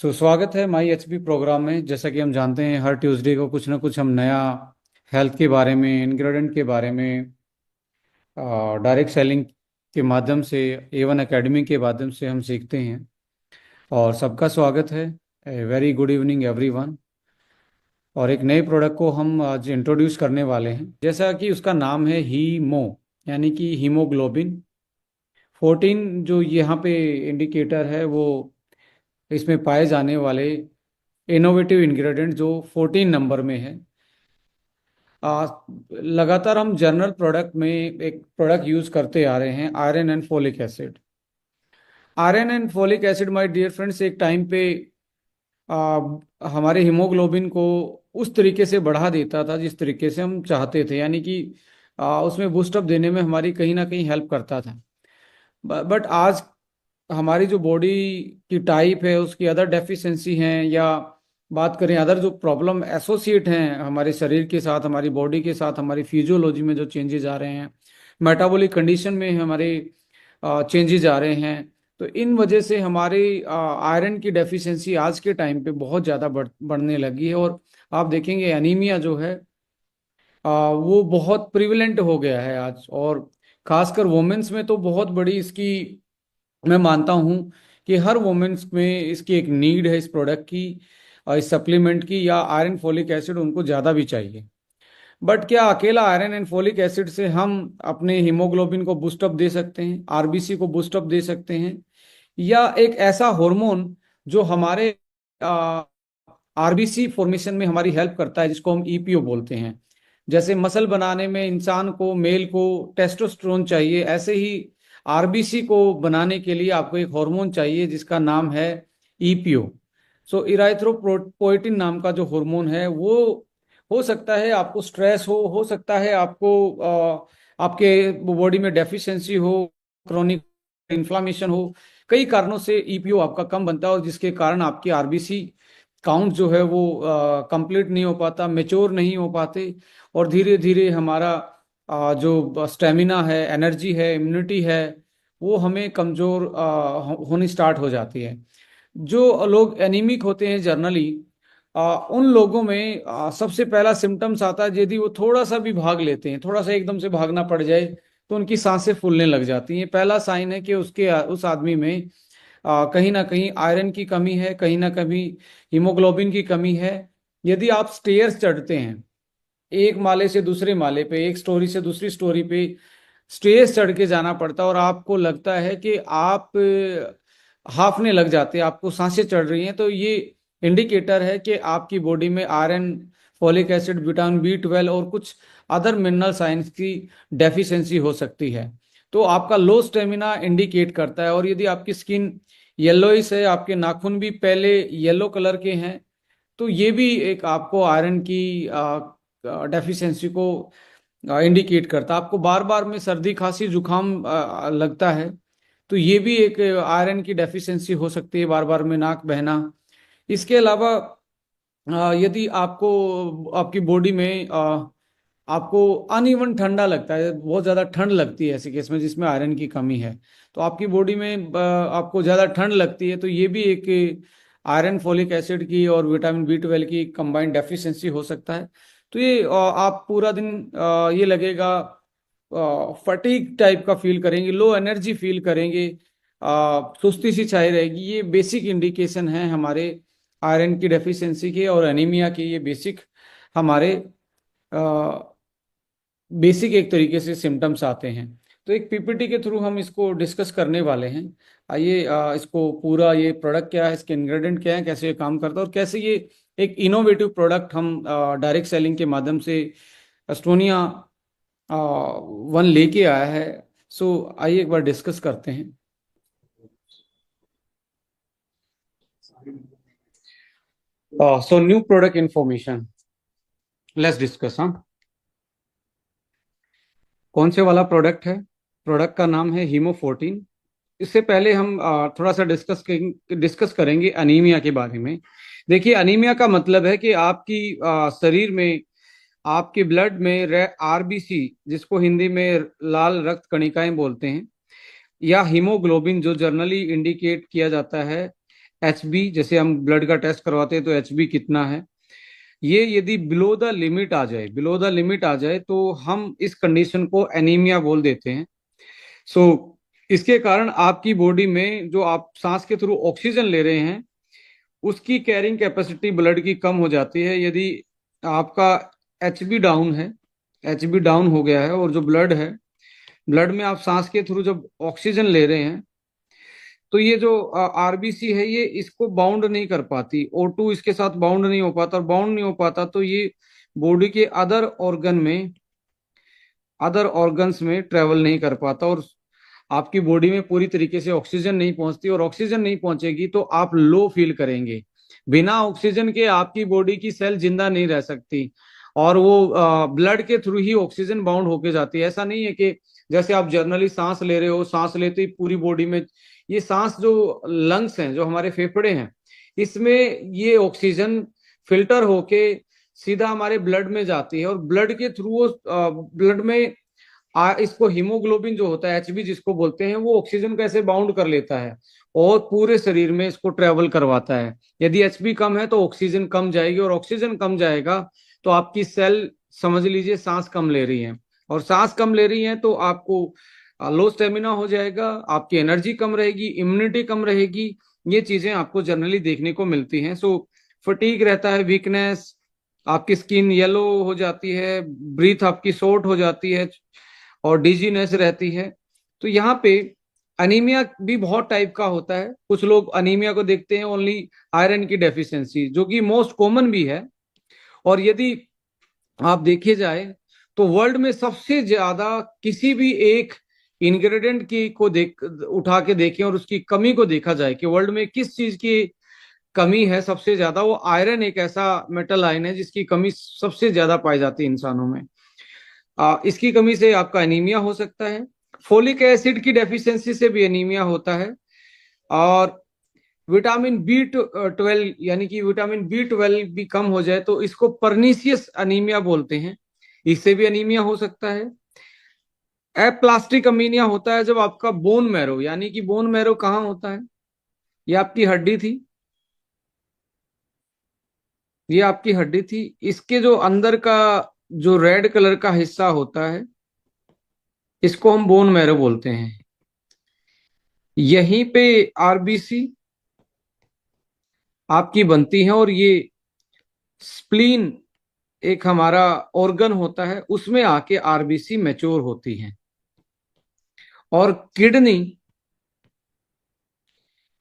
सुस्वागत है माई HP programme में। जैसा कि हम जानते हैं, हर ट्यूसडे को कुछ ना कुछ हम नया हेल्थ के बारे में, इंग्रेडिएंट के बारे में, डायरेक्ट सेलिंग के माध्यम से, एवन एकेडमी के माध्यम से हम सीखते हैं। और सबका स्वागत है। Very good evening everyone. और एक नए प्रोडक्ट को हम आज इंट्रोड्यूस करने वाले हैं, जैसा कि उसका नाम है हीमो, यानी कि हीमोग्लोबिन 14। जो यहाँ पे इंडिकेटर है वो इसमें पाए जाने वाले इनोवेटिव इंग्रेडिएंट जो 14 नंबर में है। आ, लगातार हम जनरल प्रोडक्ट में एक प्रोडक्ट यूज करते आ रहे हैं, iron and folic acid. Iron and folic acid my dear friends एक टाइम पे आ, हमारे हीमोग्लोबिन को उस तरीके से बढ़ा देता था जिस तरीके से हम चाहते थे, यानी कि उसमें बूस्टअप देने में हमारी कहीं ना कहीं हेल्प करता था। बट आज हमारी जो बॉडी की टाइप है, उसकी अदर डेफिशिएंसी हैं, या बात करें अदर जो प्रॉब्लम एसोसिएट हैं हमारे शरीर के साथ, हमारी बॉडी के साथ, हमारी फिजियोलॉजी में जो चेंजेस आ रहे हैं, मेटाबॉलिक कंडीशन में हमारे चेंजेस आ रहे हैं, तो इन वजह से हमारे आयरन की डेफिशिएंसी आज के टाइम पे बहुत ज़्यादा बढ़ने लगी है। और आप देखेंगे एनीमिया जो है वो बहुत प्रिविलेंट हो गया है आज। और खासकर वुमेन्स में तो बहुत बड़ी इसकी, मैं मानता हूं कि हर वुमेन्स में इसकी एक नीड है, इस प्रोडक्ट की, इस सप्लीमेंट की, या आयरन फोलिक एसिड उनको ज़्यादा भी चाहिए। बट क्या अकेला आयरन एंड फोलिक एसिड से हम अपने हीमोग्लोबिन को बूस्टअप दे सकते हैं, आरबीसी को बूस्टअप दे सकते हैं, या एक ऐसा हार्मोन जो हमारे आरबीसी फॉर्मेशन में हमारी हेल्प करता है, जिसको हम ईपीओ बोलते हैं। जैसे मसल बनाने में इंसान को, मेल को टेस्टोस्टेरोन चाहिए, ऐसे ही आरबीसी को बनाने के लिए आपको एक हार्मोन चाहिए जिसका नाम है ईपीओ। सो इराइथ्रोपोइटिन नाम का जो हार्मोन है वो, हो सकता है आपको स्ट्रेस हो सकता है आपको आपके बॉडी में डेफिशिएंसी हो, क्रोनिक इन्फ्लामेशन हो, कई कारणों से ईपीओ आपका कम बनता है, और जिसके कारण आपकी आरबीसी काउंट जो है वो कंप्लीट नहीं हो पाता, मेच्योर नहीं हो पाते, और धीरे धीरे हमारा जो स्टेमिना है, एनर्जी है, इम्यूनिटी है, वो हमें कमजोर होनी स्टार्ट हो जाती है। जो लोग एनीमिक होते हैं जनरली, उन लोगों में सबसे पहला सिम्टम्स आता है, यदि वो थोड़ा सा भी भाग लेते हैं, थोड़ा सा एकदम से भागना पड़ जाए, तो उनकी सांसें फूलने लग जाती हैं। पहला साइन है कि उसके उस आदमी में कहीं ना कहीं आयरन की कमी है, कहीं ना कहीं हीमोग्लोबिन की कमी है। यदि आप स्टेयर्स चढ़ते हैं, एक माले से दूसरे माले पे, एक स्टोरी से दूसरी स्टोरी पे स्टेयर्स चढ़ के जाना पड़ता है, और आपको लगता है कि आप हाफने लग जाते हैं, आपको सांसें चढ़ रही हैं, तो ये इंडिकेटर है कि आपकी बॉडी में iron, folic acid, vitamin B 12 और कुछ अदर मिनरल साइंस की डेफिशिएंसी हो सकती है। तो आपका लो स्टेमिना इंडिकेट करता है। और यदि आपकी स्किन येलोइश है, आपके नाखून भी पहले येलो कलर के हैं, तो ये भी एक आपको आयरन की डेफिशिएंसी को इंडिकेट करता है। आपको बार बार में सर्दी, खांसी, जुकाम लगता है, तो ये भी एक आयरन की डेफिशिएंसी हो सकती है, बार बार में नाक बहना। इसके अलावा यदि आपको, आपकी बॉडी में आपको अनइवन ठंडा लगता है, बहुत ज़्यादा ठंड लगती है ऐसे केस में जिसमें आयरन की कमी है, तो आपकी बॉडी में आपको ज़्यादा ठंड लगती है, तो ये भी एक आयरन, फोलिक एसिड की और विटामिन बी 12 की कंबाइंड डेफिशिएंसी हो सकता है। तो ये आप पूरा दिन ये लगेगा, फटीग टाइप का फील करेंगे, लो एनर्जी फील करेंगे, सुस्ती सी छाई रहेगी। ये बेसिक इंडिकेशन है हमारे आयरन की डेफिशिएंसी के और एनीमिया के। ये बेसिक हमारे बेसिक एक तरीके से सिम्टम्स आते हैं। तो एक पीपीटी के थ्रू हम इसको डिस्कस करने वाले हैं। आइए इसको पूरा, ये प्रोडक्ट क्या है, इसके इंग्रेडिएंट क्या है, कैसे ये काम करता है, और कैसे ये एक इनोवेटिव प्रोडक्ट हम डायरेक्ट सेलिंग के माध्यम से एस्टोनिया वन लेके आया है। सो आइए एक बार डिस्कस करते हैं। So new product information, let's discuss. हाँ, कौन से वाला प्रोडक्ट है? प्रोडक्ट का नाम है हीमो 14। इससे पहले हम थोड़ा सा डिस्कस करेंगे अनीमिया के बारे में। देखिए, अनीमिया का मतलब है कि आपकी शरीर में, आपके ब्लड में आरबीसी, जिसको हिंदी में लाल रक्त कणिकाएं बोलते हैं, या हीमोग्लोबिन जो जर्नली इंडिकेट किया जाता है एचबी, जैसे हम ब्लड का टेस्ट करवाते हैं तो एचबी कितना है, ये यदि बिलो द लिमिट आ जाए, बिलो द लिमिट आ जाए तो हम इस कंडीशन को एनीमिया बोल देते हैं। सो इसके कारण आपकी बॉडी में जो आप सांस के थ्रू ऑक्सीजन ले रहे हैं उसकी कैरिंग कैपेसिटी ब्लड की कम हो जाती है। यदि आपका एचबी डाउन है, एचबी डाउन हो गया है, और जो ब्लड है, ब्लड में आप सांस के थ्रू जब ऑक्सीजन ले रहे हैं तो ये जो आरबीसी है ये इसको बाउंड नहीं कर पाती, O2 इसके साथ बाउंड नहीं हो पाता, और बाउंड नहीं हो पाता तो ये बॉडी के अदर ऑर्गन्स में ट्रेवल नहीं कर पाता, और आपकी बॉडी में पूरी तरीके से ऑक्सीजन नहीं पहुंचती, और ऑक्सीजन नहीं पहुंचेगी तो आप लो फील करेंगे। बिना ऑक्सीजन के आपकी बॉडी की सेल जिंदा नहीं रह सकती, और वो ब्लड के थ्रू ही ऑक्सीजन बाउंड होके जाती है। ऐसा नहीं है कि जैसे आप जर्नली सांस ले रहे हो, सांस लेते ही पूरी बॉडी में, ये सांस जो लंग्स हैं, जो हमारे फेफड़े हैं, इसमें ये ऑक्सीजन फिल्टर होके सीधा हमारे ब्लड में जाती है, और ब्लड के थ्रू वो ब्लड में इसको हीमोग्लोबिन जो होता है, एचबी जिसको बोलते हैं, वो ऑक्सीजन को ऐसे बाउंड कर लेता है और पूरे शरीर में इसको ट्रेवल करवाता है। यदि एचबी कम है तो ऑक्सीजन कम जाएगी, और ऑक्सीजन कम जाएगा तो आपकी सेल, समझ लीजिए, सांस कम ले रही है, और सांस कम ले रही है तो आपको लो स्टेमिना हो जाएगा, आपकी एनर्जी कम रहेगी, इम्यूनिटी कम रहेगी। ये चीजें आपको जनरली देखने को मिलती हैं। सो फटीग रहता है, वीकनेस, आपकी स्किन येलो हो जाती है, ब्रीथ आपकी शॉर्ट हो जाती है, और डिजीनेस रहती है। तो यहाँ पे अनीमिया भी बहुत टाइप का होता है। कुछ लोग अनीमिया को देखते हैं ओनली आयरन की डेफिशिएंसी, जो कि मोस्ट कॉमन भी है। और यदि आप देखे जाए तो वर्ल्ड में सबसे ज्यादा किसी भी एक इंग्रेडिएंट की को देख उठा के देखें और उसकी कमी को देखा जाए कि वर्ल्ड में किस चीज की कमी है सबसे ज्यादा, वो आयरन एक ऐसा मेटल आयन है जिसकी कमी सबसे ज्यादा पाई जाती है इंसानों में। इसकी कमी से आपका एनीमिया हो सकता है। फोलिक एसिड की डेफिशिएंसी से भी एनीमिया होता है। और विटामिन B12 यानी कि विटामिन B12 भी कम हो जाए तो इसको परनीसियस अनीमिया बोलते हैं, इससे भी अनीमिया हो सकता है। एप्लास्टिक अमीनिया होता है जब आपका बोन मैरो, यानी कि बोन मैरो कहाँ होता है, ये आपकी हड्डी थी, ये आपकी हड्डी थी, इसके जो अंदर का जो रेड कलर का हिस्सा होता है इसको हम बोन मैरो बोलते हैं। यहीं पे आरबीसी आपकी बनती है, और ये स्प्लीन एक हमारा ऑर्गन होता है, उसमें आके आरबीसी मैच्योर होती है। और किडनी,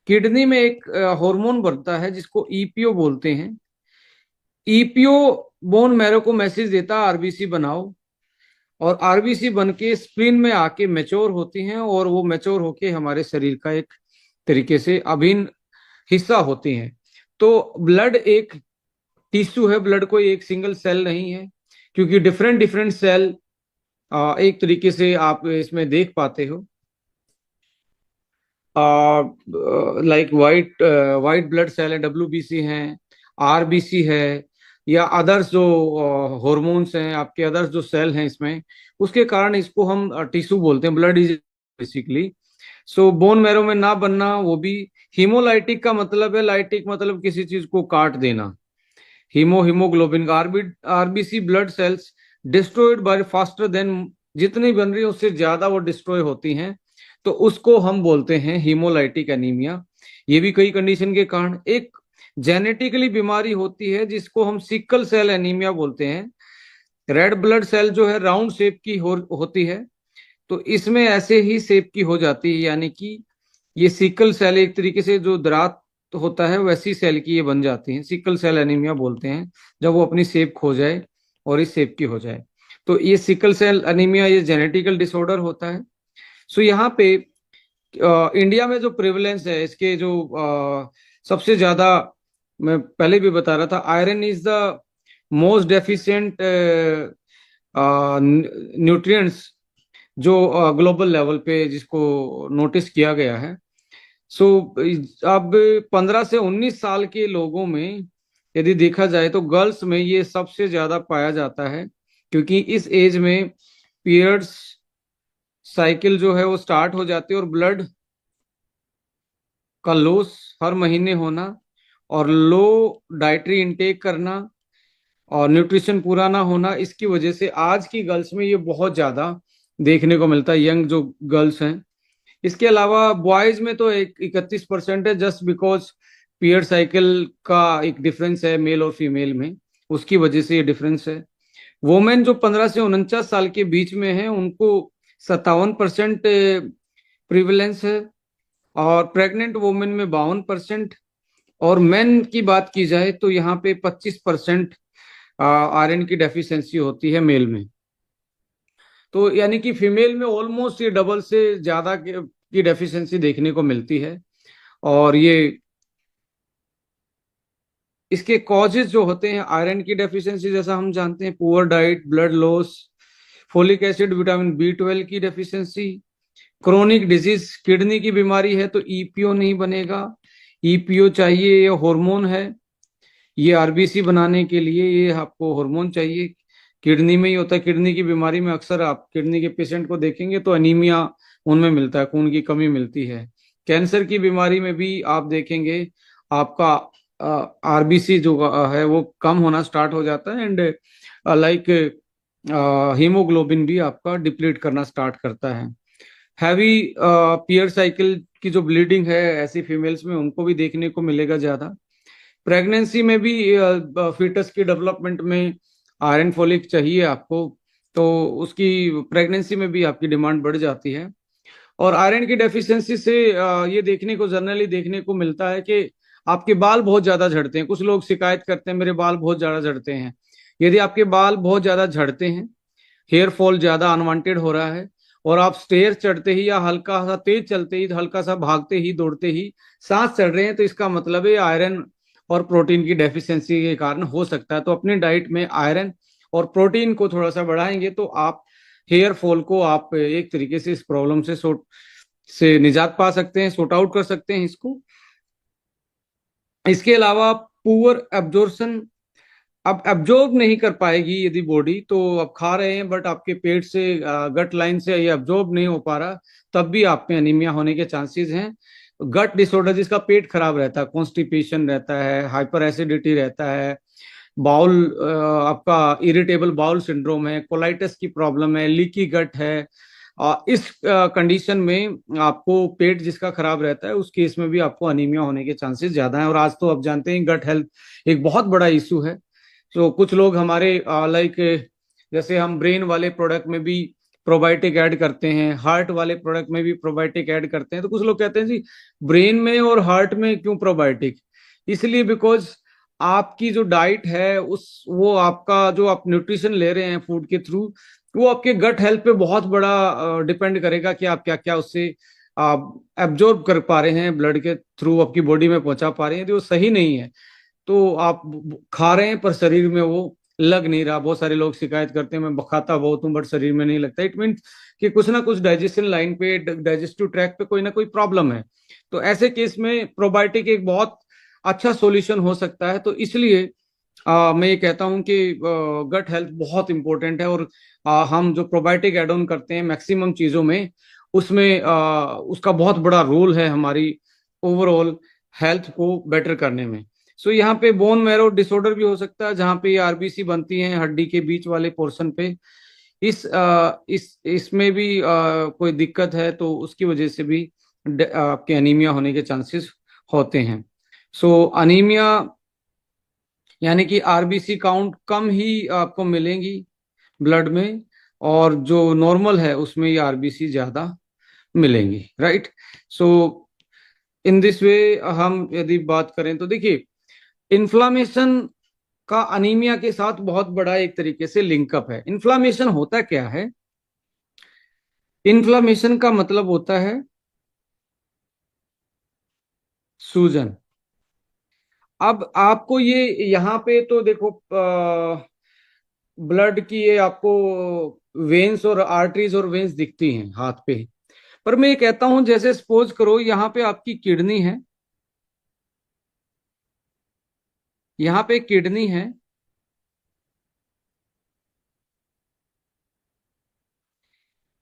किडनी में एक हार्मोन बनता है जिसको ईपीओ बोलते हैं। ईपीओ बोन मैरो को मैसेज देता है आरबीसी बनाओ, और आरबीसी बन के स्प्लीन में आके मैच्योर होती हैं, और वो मैच्योर होके हमारे शरीर का एक तरीके से अभिन्न हिस्सा होती हैं। तो ब्लड एक टिश्यू है, ब्लड कोई एक सिंगल सेल नहीं है, क्योंकि डिफरेंट डिफरेंट सेल एक तरीके से आप इसमें देख पाते हो। लाइक वाइट ब्लड सेल है, WBC हैं, आरबीसी है, या अदर्स जो हॉर्मोन्स हैं, आपके अदर्स जो सेल हैं इसमें, उसके कारण इसको हम टिश्यू बोलते हैं। Blood is basically, so bone marrow में ना बनना वो भी। हीमोलाइटिक का मतलब है, लाइटिक मतलब किसी चीज को काट देना, हीमोग्लोबिन का। RBC blood cells destroyed by faster than, जितनी बन रही है उससे ज्यादा वो डिस्ट्रॉय होती हैं, तो उसको हम बोलते हैं हीमोलाइटिक एनीमिया। ये भी कई कंडीशन के कारण। एक जेनेटिकली बीमारी होती है जिसको हम सिकल सेल एनीमिया बोलते हैं। रेड ब्लड सेल जो है राउंड शेप की होती है, तो इसमें ऐसे ही शेप की हो जाती है, यानी कि ये सिकल सेल एक तरीके से जो दरात होता है वैसी सेल की ये बन जाती हैं, सिकल सेल एनीमिया बोलते हैं, जब वो अपनी शेप खो जाए और इस शेप की हो जाए। तो ये सिकल सेल एनीमिया ये जेनेटिकल डिसऑर्डर होता है। सो यहाँ पे इंडिया में जो प्रेवलेंस है इसके, जो सबसे ज्यादा, मैं पहले भी बता रहा था, iron is the most deficient nutrients जो ग्लोबल लेवल पे जिसको नोटिस किया गया है। सो अब 15 से 19 साल के लोगों में यदि देखा जाए तो गर्ल्स में ये सबसे ज्यादा पाया जाता है, क्योंकि इस एज में पीरियड्स साइकिल जो है वो स्टार्ट हो जाती है, और ब्लड का लॉस हर महीने होना, और लो डाइटरी इंटेक करना, और न्यूट्रिशन पूरा ना होना, इसकी वजह से आज की गर्ल्स में ये बहुत ज्यादा देखने को मिलता है, यंग जो गर्ल्स हैं। इसके अलावा बॉयज में तो एक 31% है, जस्ट बिकॉज पीरियड साइकिल का एक डिफरेंस है मेल और फीमेल में, उसकी वजह से ये डिफरेंस है। वोमेन जो 15 से 49 साल के बीच में है उनको 57% प्रिविलेंस है, और प्रेग्नेंट वोमेन में 52%। और मेन की बात की जाए तो यहाँ पे 25% आयरन की डेफिशिएंसी होती है मेल में। तो यानी कि फीमेल में ऑलमोस्ट ये डबल से ज्यादा की डेफिशिएंसी देखने को मिलती है। और ये इसके कॉजेज जो होते हैं आयरन की डेफिशिएंसी, जैसा हम जानते हैं, poor diet, blood loss, folic acid, vitamin B12 की डेफिशिएंसी, क्रोनिक डिजीज, किडनी की बीमारी है तो ईपीओ नहीं बनेगा। ईपीओ चाहिए, ये हार्मोन है, ये आरबीसी बनाने के लिए ये आपको हार्मोन चाहिए। किडनी में ही होता है, किडनी की बीमारी में अक्सर आप किडनी के पेशेंट को देखेंगे तो अनीमिया उनमें मिलता है, खून की कमी मिलती है। कैंसर की बीमारी में भी आप देखेंगे आपका आरबीसी जो है वो कम होना स्टार्ट हो जाता है, एंड लाइक हीमोग्लोबिन भी आपका डिप्लीट करना स्टार्ट करता है। हैवी पीरियड साइकिल की जो ब्लीडिंग है ऐसी फीमेल्स में उनको भी देखने को मिलेगा ज्यादा। प्रेगनेंसी में भी फीटस की डेवलपमेंट में आयरन फोलिक चाहिए आपको, तो उसकी प्रेगनेंसी में भी आपकी डिमांड बढ़ जाती है। और आयरन की डेफिशिएंसी से ये देखने को जनरली देखने को मिलता है कि आपके बाल बहुत ज्यादा झड़ते हैं। कुछ लोग शिकायत करते हैं मेरे बाल बहुत ज्यादा झड़ते हैं। यदि आपके बाल बहुत ज्यादा झड़ते हैं, हेयर फॉल ज्यादा अनवांटेड हो रहा है, और आप स्टेयर चढ़ते ही या हल्का सा तेज चलते ही, हल्का सा भागते ही, दौड़ते ही सांस चढ़ रहे हैं, तो इसका मतलब है आयरन और प्रोटीन की डेफिशिएंसी के कारण हो सकता है। तो अपनी डाइट में आयरन और प्रोटीन को थोड़ा सा बढ़ाएंगे तो आप हेयर फॉल को आप एक तरीके से इस प्रॉब्लम से निजात पा सकते हैं, सॉर्ट आउट कर सकते हैं इसको। इसके अलावा पुअर एब्जॉर्प्शन, अब एब्जॉर्ब नहीं कर पाएगी यदि बॉडी, तो आप खा रहे हैं बट आपके पेट से गट लाइन से ये एब्जॉर्ब नहीं हो पा रहा, तब भी आप में अनीमिया होने के चांसेस हैं। गट डिसऑर्डर, जिसका पेट खराब रहता है, कॉन्स्टिपेशन रहता है, हाइपर एसिडिटी रहता है, बाउल आपका इरिटेबल बाउल सिंड्रोम है, कोलाइटिस की प्रॉब्लम है, लीकी गट है, इस कंडीशन में आपको पेट जिसका खराब रहता है उस केस में भी आपको अनीमिया होने के चांसेस ज्यादा हैं। और आज तो आप जानते हैं गट हेल्थ एक बहुत बड़ा इशू है। तो कुछ लोग हमारे लाइक जैसे हम ब्रेन वाले प्रोडक्ट में भी प्रोबायोटिक ऐड करते हैं, हार्ट वाले प्रोडक्ट में भी प्रोबायोटिक ऐड करते हैं, तो कुछ लोग कहते हैं जी ब्रेन में और हार्ट में क्यों प्रोबायोटिक? इसलिए बिकॉज आपकी जो डाइट है उस वो आपका जो आप न्यूट्रिशन ले रहे हैं फूड के थ्रू, वो आपके गट हेल्थ पे बहुत बड़ा डिपेंड करेगा कि आप क्या क्या उससे आप एब्जॉर्ब कर पा रहे हैं, ब्लड के थ्रू आपकी बॉडी में पहुंचा पा रहे हैं। यदि वो सही नहीं है तो आप खा रहे हैं पर शरीर में वो लग नहीं रहा। बहुत सारे लोग शिकायत करते हैं मैं खाता बहुत हूँ बट शरीर में नहीं लगता, इट मीन कि कुछ ना कुछ डाइजेशन लाइन पे, डाइजेस्टिव ट्रैक पे कोई ना कोई प्रॉब्लम है। तो ऐसे केस में प्रोबायोटिक एक बहुत अच्छा सॉल्यूशन हो सकता है। तो इसलिए मैं ये कहता हूँ कि गट हेल्थ बहुत इंपॉर्टेंट है, और हम जो प्रोबायोटिक एड ऑन करते हैं मैक्सिमम चीजों में, उसमें उसका बहुत बड़ा रोल है हमारी ओवरऑल हेल्थ को बेटर करने में। सो यहाँ पे बोन मैरो डिसऑर्डर भी हो सकता है, जहाँ पे आरबीसी बनती हैं हड्डी के बीच वाले पोर्शन पे। इसमें भी कोई दिक्कत है तो उसकी वजह से भी आपके अनीमिया होने के चांसेस होते हैं। सो अनीमिया यानी कि आरबीसी काउंट कम ही आपको मिलेंगी ब्लड में, और जो नॉर्मल है उसमें ये आरबीसी ज्यादा मिलेंगी, right. So in this way हम यदि बात करें तो देखिए इन्फ्लामेशन का अनीमिया के साथ बहुत बड़ा एक तरीके से लिंकअप है। इन्फ्लामेशन होता क्या है? इन्फ्लामेशन का मतलब होता है सूजन। अब आपको ये यहाँ पे तो देखो ब्लड की ये आपको वेन्स और आर्टरीज और वेन्स दिखती हैं हाथ पे, पर मैं ये कहता हूं जैसे सपोज करो यहाँ पे आपकी किडनी है, यहाँ पे किडनी है,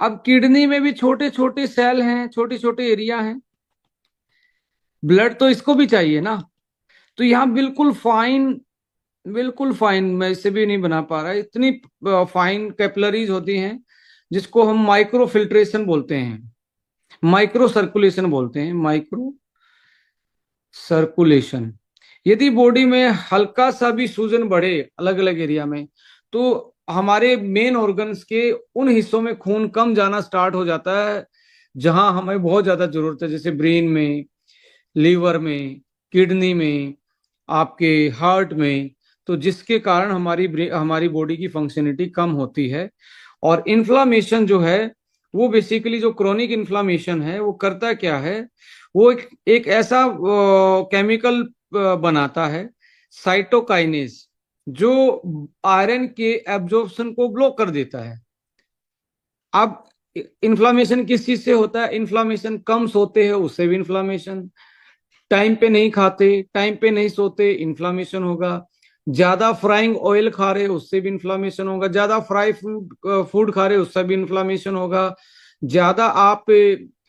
अब किडनी में भी छोटे छोटे सेल हैं, छोटे छोटे एरिया हैं। ब्लड तो इसको भी चाहिए ना। तो यहाँ बिल्कुल फाइन, बिल्कुल फाइन, मैं इससे भी नहीं बना पा रहा, इतनी फाइन कैपिलरीज होती हैं जिसको हम माइक्रो फिल्ट्रेशन बोलते हैं, माइक्रो सर्कुलेशन बोलते हैं, माइक्रो सर्कुलेशन। यदि बॉडी में हल्का सा भी सूजन बढ़े अलग अलग एरिया में, तो हमारे मेन ऑर्गन्स के उन हिस्सों में खून कम जाना स्टार्ट हो जाता है जहां हमें बहुत ज्यादा जरूरत है, जैसे ब्रेन में, लीवर में, किडनी में, आपके हार्ट में। तो जिसके कारण हमारी बॉडी की फंक्शनलिटी कम होती है। और इन्फ्लामेशन जो है, वो बेसिकली जो क्रोनिक इन्फ्लामेशन है वो करता क्या है, वो एक ऐसा केमिकल बनाता है, साइटोकाइनेज, जो आयरन के एब्जॉर्प्शन को ब्लॉक कर देता है। अब इन्फ्लामेशन किस चीज से होता है? इन्फ्लामेशन कम सोते हैं उससे भी इन्फ्लामेशन, टाइम पे नहीं खाते, टाइम पे नहीं सोते, इन्फ्लामेशन होगा। ज्यादा फ्राइंग ऑयल खा रहे उससे भी इन्फ्लामेशन होगा, ज्यादा फ्राई फूड फूड खा रहे उससे भी इन्फ्लामेशन होगा, ज्यादा आप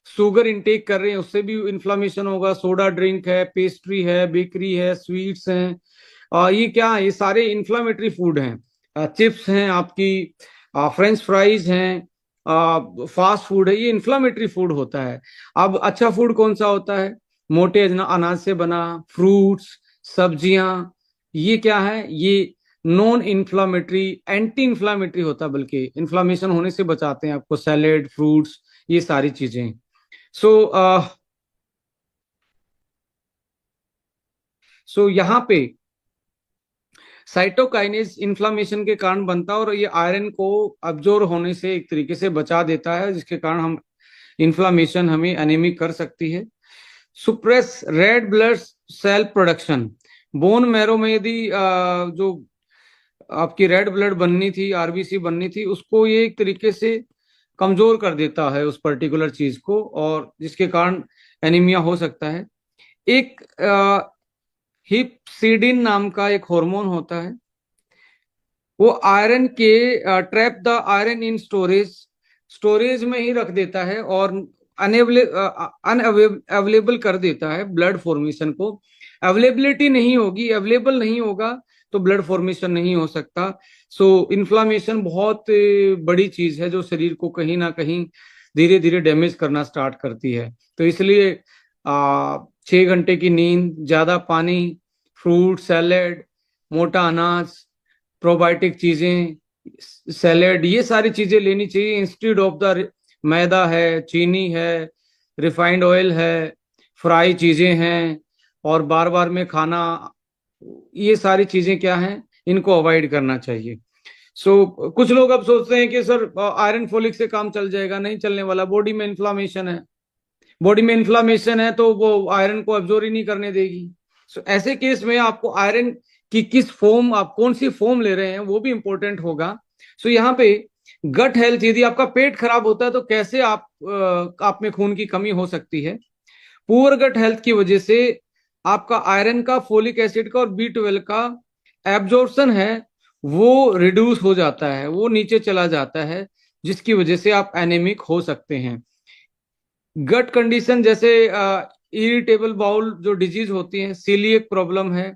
शुगर इंटेक कर रहे हैं उससे भी इन्फ्लामेशन होगा। सोडा ड्रिंक है, पेस्ट्री है, बेकरी है, स्वीट्स हैं, ये क्या है? ये सारे इन्फ्लामेटरी फूड हैं। चिप्स हैं आपकी, फ्रेंच फ्राइज हैं, फास्ट फूड है, ये इन्फ्लामेटरी फूड होता है। अब अच्छा फूड कौन सा होता है? मोटे अनाज से बना फ्रूट्स, सब्जियां, ये क्या है? ये नॉन इन्फ्लामेटरी, एंटी इन्फ्लामेटरी होता है, बल्कि इन्फ्लामेशन होने से बचाते हैं आपको। सैलेड, फ्रूट्स, ये सारी चीजें। सो यहाँ पे साइटोकाइनेज इन्फ्लामेशन के कारण बनता है, और ये आयरन को अब्जॉर्ब होने से एक तरीके से बचा देता है, जिसके कारण हम इन्फ्लामेशन हमें एनीमिक कर सकती है। Suppress red blood cell production, bone marrow में यदि जो आपकी रेड ब्लड बननी थी, आरबीसी बननी थी, उसको ये एक तरीके से कमजोर कर देता है उस पर्टिकुलर चीज को, और जिसके कारण एनीमिया हो सकता है। एक हिपसिडिन नाम का एक हार्मोन होता है, वो आयरन के trap the iron in storage, storage में ही रख देता है और अनअवेलेबल कर देता है ब्लड फॉर्मेशन को। अवेलेबिलिटी नहीं होगी, अवेलेबल नहीं होगा, तो ब्लड फॉर्मेशन नहीं हो सकता। सो इन्फ्लामेशन बहुत बड़ी चीज है जो शरीर को कहीं ना कहीं धीरे धीरे डैमेज करना स्टार्ट करती है। तो इसलिए 6 घंटे की नींद, ज्यादा पानी, फ्रूट सैलेड, मोटा अनाज, प्रोबायोटिक चीजें, सैलेड, ये सारी चीजें लेनी चाहिए इंस्टेड ऑफ द मैदा है, चीनी है, रिफाइंड ऑयल है, फ्राई चीजें हैं, और बार बार में खाना, ये सारी चीजें क्या हैं, इनको अवॉइड करना चाहिए। कुछ लोग अब सोचते हैं कि सर आयरन फोलिक से काम चल जाएगा, नहीं चलने वाला। बॉडी में इन्फ्लामेशन है, बॉडी में इन्फ्लामेशन है तो वो आयरन को एब्जॉर्ब ही नहीं करने देगी। ऐसे केस में आपको आयरन की किस फॉर्म, आप कौन सी फॉर्म ले रहे हैं, वो भी इंपॉर्टेंट होगा। यहाँ पे गट हेल्थ, यदि आपका पेट खराब होता है तो कैसे आप में खून की कमी हो सकती है? पुअर गट हेल्थ की वजह से आपका आयरन का, फोलिक एसिड का और B12 का एब्जॉर्प्शन है वो रिड्यूस हो जाता है, वो नीचे चला जाता है, जिसकी वजह से आप एनेमिक हो सकते हैं। गट कंडीशन जैसे इरिटेबल बाउल जो डिजीज होती है, सीलिएक प्रॉब्लम है,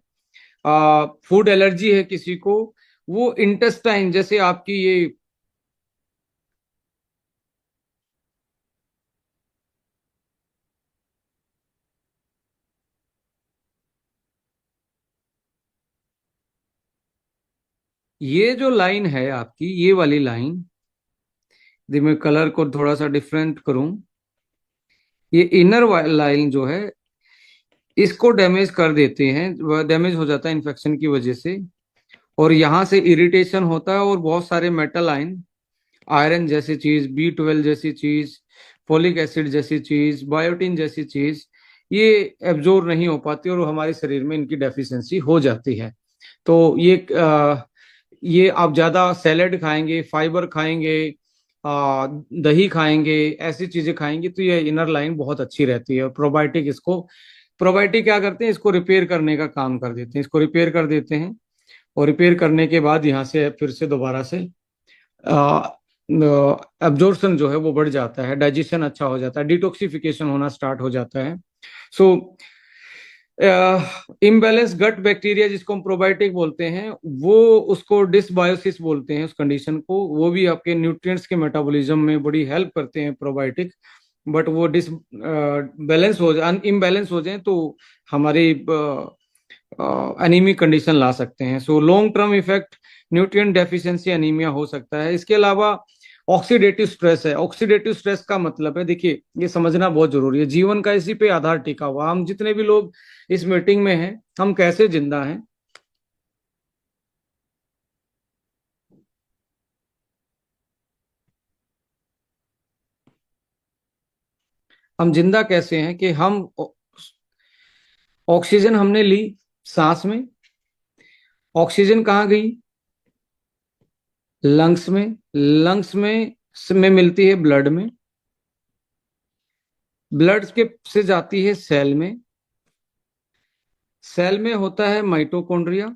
फूड एलर्जी है किसी को, वो इंटेस्टाइन जैसे आपकी ये जो लाइन है आपकी, ये वाली लाइन, यदि मैं कलर को थोड़ा सा डिफरेंट करूं, ये इनर लाइन जो है, इसको डैमेज कर देते हैं, डैमेज हो जाता है इन्फेक्शन की वजह से, और यहाँ से इरिटेशन होता है, और बहुत सारे मेटल आयन, आयरन जैसी चीज, B12 जैसी चीज, फोलिक एसिड जैसी चीज, बायोटिन जैसी चीज, ये एब्जॉर्ब नहीं हो पाती और हमारे शरीर में इनकी डेफिशिएंसी हो जाती है। तो ये आप ज्यादा सैलेड खाएंगे, फाइबर खाएंगे, दही खाएंगे, ऐसी चीजें खाएंगे, तो ये इनर लाइन बहुत अच्छी रहती है। और प्रोबायोटिक इसको, प्रोबायोटिक क्या करते हैं, इसको रिपेयर करने का काम कर देते हैं, इसको रिपेयर कर देते हैं, और रिपेयर करने के बाद यहाँ से फिर से दोबारा से एब्जॉर्प्शन जो है वो बढ़ जाता है, डाइजेशन अच्छा हो जाता है, डिटॉक्सिफिकेशन होना स्टार्ट हो जाता है। सो इम्बैलेंस गट बैक्टीरिया जिसको हम प्रोबायोटिक बोलते हैं, वो उसको डिसबायोसिस बोलते हैं उस कंडीशन को। वो भी आपके न्यूट्रिएंट्स के मेटाबॉलिज्म में बड़ी हेल्प करते हैं प्रोबायोटिक। बट वो डिस बैलेंस हो जाए, इम्बैलेंस हो जाए तो हमारी एनीमिक कंडीशन ला सकते हैं। So long term effect nutrient deficiency anaemia हो सकता है। इसके अलावा ऑक्सीडेटिव स्ट्रेस है। ऑक्सीडेटिव स्ट्रेस का मतलब है, देखिए ये समझना बहुत जरूरी है, जीवन का इसी पे आधार टिका हुआ। हम जितने भी लोग इस मीटिंग में हैं, हम कैसे जिंदा हैं? हम जिंदा कैसे हैं कि हम ऑक्सीजन हमने ली सांस में, ऑक्सीजन कहाँ गई? लंग्स में। लंग्स में मिलती है ब्लड में, ब्लड के से जाती है सेल में, सेल में होता है माइटोकॉन्ड्रिया,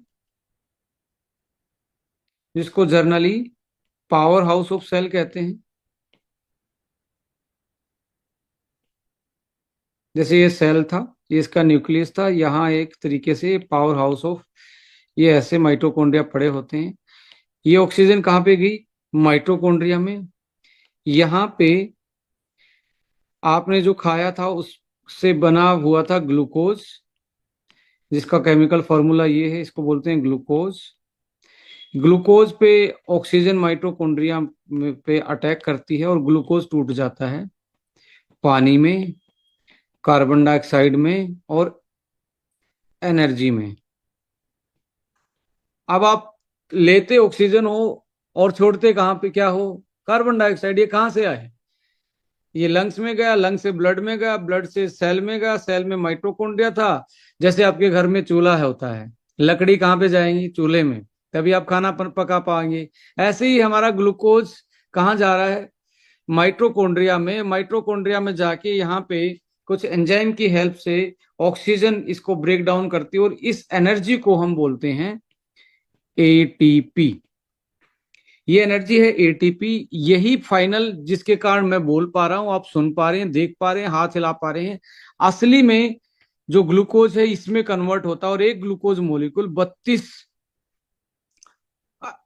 जिसको generally power house of cell कहते हैं। जैसे ये सेल था, ये इसका न्यूक्लियस था, यहाँ एक तरीके से पावर हाउस ऑफ, ये ऐसे माइटोकॉन्ड्रिया पड़े होते हैं। ये ऑक्सीजन कहाँ पे गई? माइटोकॉन्ड्रिया में। यहाँ पे आपने जो खाया था उससे बना हुआ था ग्लूकोज, जिसका केमिकल फॉर्मूला ये है, इसको बोलते हैं ग्लूकोज। ग्लूकोज पे ऑक्सीजन माइटोकॉन्ड्रिया पे अटैक करती है और ग्लूकोज टूट जाता है पानी में, कार्बन डाइऑक्साइड में और एनर्जी में। अब आप लेते ऑक्सीजन हो और छोड़ते कहाँ पे क्या हो? Carbon dioxide. ये कहाँ से आए? ये लंग्स में गया, लंग्स से ब्लड में गया, ब्लड से सेल में गया, सेल में माइटोकॉन्ड्रिया था। जैसे आपके घर में चूल्हा है होता है, लकड़ी कहाँ पे जाएंगी? चूल्हे में, तभी आप खाना पका पाएंगे। ऐसे ही हमारा ग्लूकोज कहाँ जा रहा है? माइटोकॉन्ड्रिया में। माइटोकॉन्ड्रिया में जाके यहाँ पे कुछ एंजाइम की हेल्प से ऑक्सीजन इसको ब्रेक डाउन करती है और इस एनर्जी को हम बोलते हैं एटीपी। ये एनर्जी है एटीपी। यही फाइनल जिसके कारण मैं बोल पा रहा हूं, आप सुन पा रहे हैं, देख पा रहे हैं, हाथ हिला पा रहे हैं। असली में जो ग्लूकोज है इसमें कन्वर्ट होता है और एक ग्लूकोज मोलिकुल 32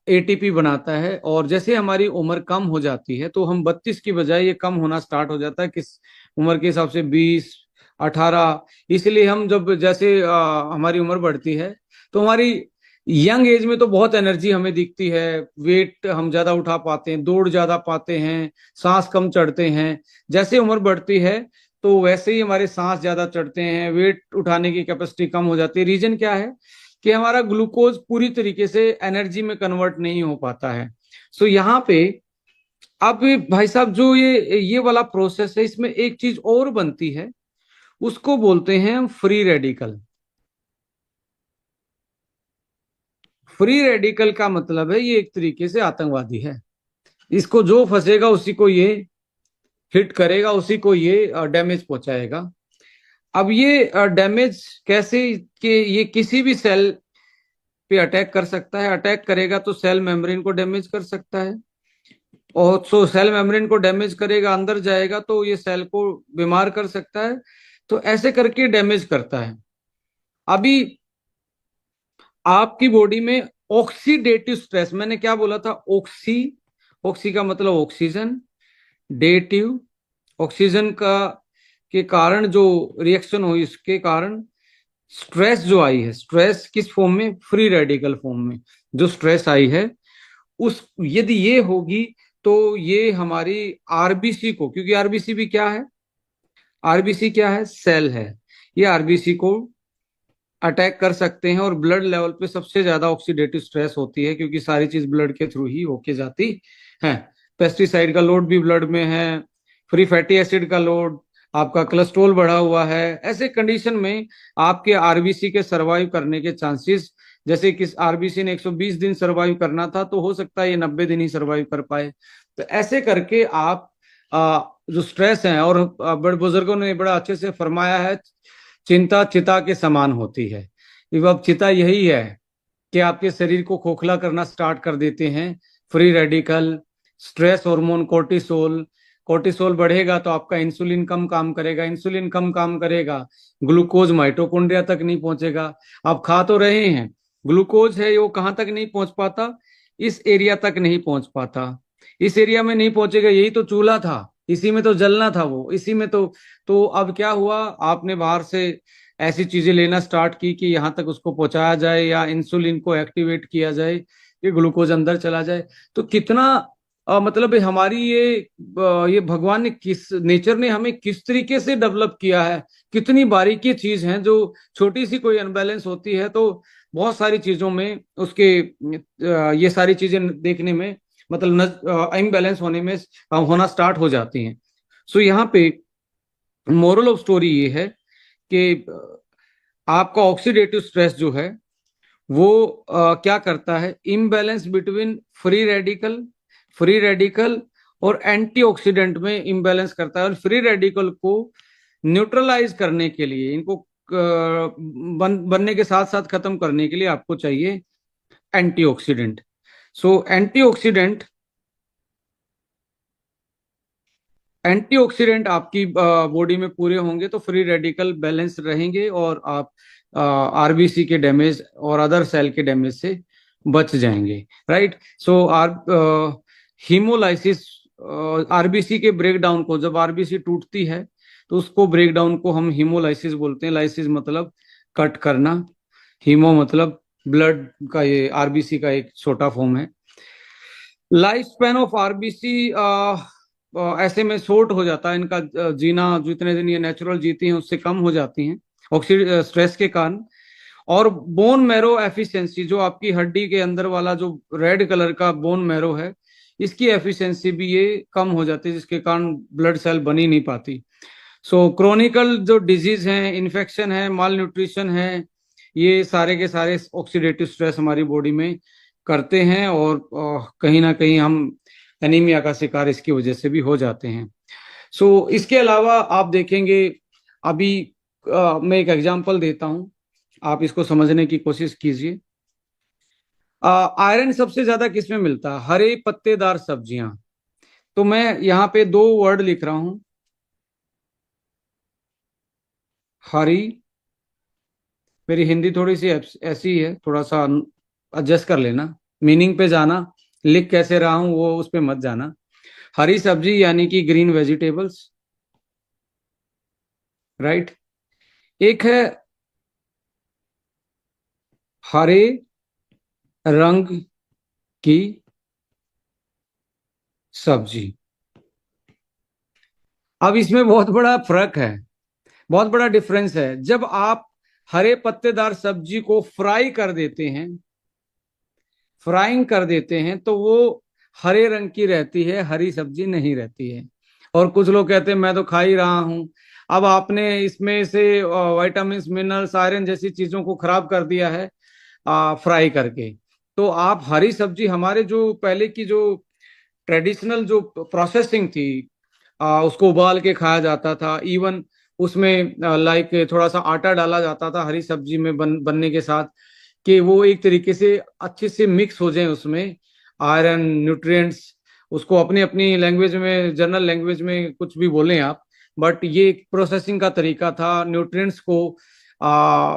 एटीपी बनाता है। और जैसे हमारी उम्र कम हो जाती है तो हम 32 की बजाय ये कम होना स्टार्ट हो जाता है, किस उम्र के हिसाब से? 20, 18। इसलिए हम जब जैसे हमारी उम्र बढ़ती है तो हमारी यंग एज में तो बहुत एनर्जी हमें दिखती है, वेट हम ज्यादा उठा पाते हैं, दौड़ ज्यादा पाते हैं, सांस कम चढ़ते हैं। जैसे उम्र बढ़ती है तो वैसे ही हमारे सांस ज्यादा चढ़ते हैं, वेट उठाने की कैपेसिटी कम हो जाती है। रीजन क्या है? कि हमारा ग्लूकोज पूरी तरीके से एनर्जी में कन्वर्ट नहीं हो पाता है। सो यहाँ पे अब भाई साहब जो ये वाला प्रोसेस है, इसमें एक चीज और बनती है, उसको बोलते हैं फ्री रेडिकल। फ्री रेडिकल का मतलब है ये एक तरीके से आतंकवादी है। इसको जो फंसेगा उसी को ये हिट करेगा, उसी को ये डैमेज पहुंचाएगा। अब ये डैमेज कैसे? कि ये किसी भी सेल पे अटैक कर सकता है। अटैक करेगा तो सेल मेम्ब्रेन को डैमेज कर सकता है, और सो सेल मेम्ब्रेन को डैमेज करेगा, अंदर जाएगा तो ये सेल को बीमार कर सकता है। तो ऐसे करके डैमेज करता है। अभी आपकी बॉडी में ऑक्सीडेटिव स्ट्रेस, मैंने क्या बोला था? ऑक्सी का मतलब ऑक्सीजन, डेटिव ऑक्सीजन का के कारण जो रिएक्शन हुई, इसके कारण स्ट्रेस जो आई है, स्ट्रेस किस फॉर्म में? फ्री रेडिकल फॉर्म में जो स्ट्रेस आई है, उस यदि ये होगी तो ये हमारी आरबीसी को, क्योंकि आरबीसी भी क्या है? आरबीसी क्या है? सेल है। ये आरबीसी को अटैक कर सकते हैं। और ब्लड लेवल पे सबसे ज्यादा ऑक्सीडेटिव स्ट्रेस होती है, क्योंकि सारी चीज ब्लड के थ्रू ही होके जाती है। पेस्टिसाइड का लोड भी ब्लड में है, फ्री फैटी एसिड का लोड, आपका कोलेस्ट्रॉल बढ़ा हुआ है। ऐसे कंडीशन में आपके आरबीसी के सरवाइव करने के चांसेस, जैसे कि आरबीसी ने 120 दिन सरवाइव करना था, तो हो सकता है ये 90 दिन ही सरवाइव कर पाए। तो ऐसे करके आप जो स्ट्रेस है, और बड़े बुजुर्गों ने बड़ा अच्छे से फरमाया है, चिंता चिता के समान होती है। अब चिता यही है कि आपके शरीर को खोखला करना स्टार्ट कर देते हैं free radical, stress hormone cortisol, cortisol बढ़ेगा तो आपका इंसुलिन कम काम करेगा, इंसुलिन कम काम करेगा, ग्लूकोज माइटोकॉन्ड्रिया तक नहीं पहुंचेगा। आप खा तो रहे हैं, ग्लूकोज है वो कहाँ तक नहीं पहुंच पाता, इस एरिया तक नहीं पहुंच पाता, इस एरिया में नहीं पहुंचेगा। यही तो चूल्हा था, इसी में तो जलना था वो, इसी में तो अब क्या हुआ, आपने बाहर से ऐसी चीजें लेना स्टार्ट की कि यहाँ तक उसको पहुंचाया जाए या इंसुलिन को एक्टिवेट किया जाए कि ग्लूकोज अंदर चला जाए। तो कितना मतलब हमारी ये भगवान ने किस, नेचर ने हमें किस तरीके से डेवलप किया है, कितनी बारीकी चीज है। जो छोटी सी कोई अनबैलेंस होती है तो बहुत सारी चीजों में उसके ये सारी चीजें देखने में मतलब इम्बैलेंस होने में होना स्टार्ट हो जाती हैं। सो यहाँ पे मोरल ऑफ स्टोरी ये है कि आपका ऑक्सीडेटिव स्ट्रेस जो है वो क्या करता है, इम्बैलेंस बिटवीन फ्री रेडिकल और एंटीऑक्सीडेंट में इम्बैलेंस करता है। और फ्री रेडिकल को न्यूट्रलाइज करने के लिए, इनको बनने के साथ साथ खत्म करने के लिए आपको चाहिए एंटीऑक्सीडेंट। सो एंटीऑक्सीडेंट आपकी बॉडी में पूरे होंगे तो फ्री रेडिकल बैलेंस रहेंगे और आप आरबीसी के डैमेज और अदर सेल के डैमेज से बच जाएंगे। राइट। सो हीमोलाइसिस, आरबीसी के ब्रेकडाउन को, जब आरबीसी टूटती है तो उसको ब्रेकडाउन को हम हीमोलाइसिस बोलते हैं। लाइसिस मतलब कट करना, हीमो मतलब ब्लड का, ये आरबीसी का एक छोटा फॉर्म है। लाइफ स्पैन ऑफ आरबीसी ऐसे में शॉर्ट हो जाता है, इनका जीना, जितने दिन ये नेचुरल जीती हैं उससे कम हो जाती हैं ऑक्सीजन स्ट्रेस के कारण। और बोन मैरो एफिशिएंसी, जो आपकी हड्डी के अंदर वाला जो रेड कलर का बोन मैरो है, इसकी एफिशिएंसी भी ये कम हो जाती है, जिसके कारण ब्लड सेल बन ही नहीं पाती। सो क्रोनिकल जो डिजीज है, इन्फेक्शन है, माल न्यूट्रिशन है, ये सारे के सारे ऑक्सीडेटिव स्ट्रेस हमारी बॉडी में करते हैं और कहीं ना कहीं हम एनीमिया का शिकार इसकी वजह से भी हो जाते हैं। सो इसके अलावा आप देखेंगे, अभी मैं एक एग्जांपल देता हूं, आप इसको समझने की कोशिश कीजिए। आयरन सबसे ज्यादा किसमें मिलता है, हरे पत्तेदार सब्जियां। तो मैं यहाँ पे दो वर्ड लिख रहा हूं, हरी, मेरी हिंदी थोड़ी सी ऐसी है, थोड़ा सा एडजस्ट कर लेना, मीनिंग पे जाना, लिख कैसे रहा हूं वो उस पे मत जाना। हरी सब्जी यानी कि ग्रीन वेजिटेबल्स। राइट। एक है हरे रंग की सब्जी। अब इसमें बहुत बड़ा फर्क है, बहुत बड़ा डिफरेंस है। जब आप हरे पत्तेदार सब्जी को फ्राइंग कर देते हैं तो वो हरे रंग की रहती है, हरी सब्जी नहीं रहती है। और कुछ लोग कहते हैं मैं तो खा ही रहा हूं। अब आपने इसमें से विटामिन, मिनरल्स, आयरन जैसी चीजों को खराब कर दिया है फ्राई करके। तो आप हरी सब्जी, हमारे जो पहले की जो ट्रेडिशनल जो प्रोसेसिंग थी, उसको उबाल के खाया जाता था, इवन उसमें लाइक थोड़ा सा आटा डाला जाता था हरी सब्जी में बनने के साथ, कि वो एक तरीके से अच्छे से मिक्स हो जाए उसमें आयरन न्यूट्रिएंट्स। उसको अपनी अपनी लैंग्वेज में, जनरल लैंग्वेज में कुछ भी बोलें आप, बट ये एक प्रोसेसिंग का तरीका था, न्यूट्रिएंट्स को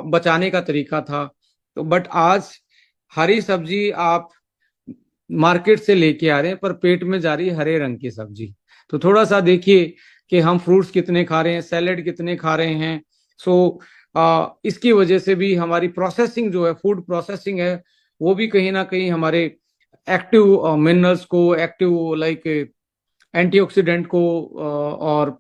बचाने का तरीका था। तो बट आज हरी सब्जी आप मार्केट से लेके आ रहे हैं पर पेट में जा रही है हरे रंग की सब्जी। तो थोड़ा सा देखिए कि हम फ्रूट्स कितने खा रहे हैं, सैलेड कितने खा रहे हैं। सो इसकी वजह से भी हमारी प्रोसेसिंग जो है, फूड प्रोसेसिंग है, वो भी कहीं ना कहीं हमारे एक्टिव मिनरल्स को, एक्टिव लाइक एंटीऑक्सीडेंट को और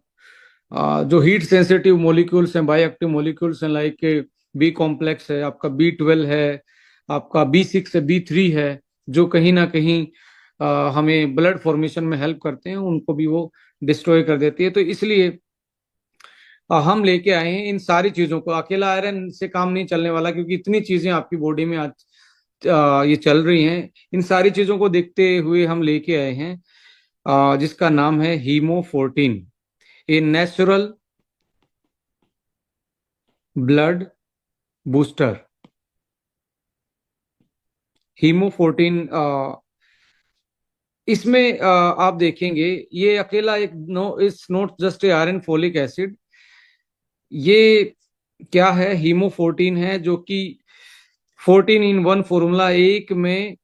जो हीट सेंसिटिव मॉलिक्यूल्स हैं, बायो एक्टिव मॉलिक्यूल्स हैं, लाइक बी कॉम्प्लेक्स है, आपका B12 है, आपका B6 है, B3 है, जो कहीं ना कहीं हमें ब्लड फॉर्मेशन में हेल्प करते हैं, उनको भी वो डिस्ट्रॉय कर देती है। तो इसलिए हम लेके आए हैं इन सारी चीजों को। अकेला आयरन से काम नहीं चलने वाला, क्योंकि इतनी चीजें आपकी बॉडी में आज ये चल रही हैं। इन सारी चीजों को देखते हुए हम लेके आए हैं जिसका नाम है Hemo, a natural blood booster. Hemo 14 इसमें आप देखेंगे ये अकेला एक इस not just a iron folic acid, ये क्या है, हीमोफोर्टीन है, जो कि 14 in 1 फॉर्मूला, एक में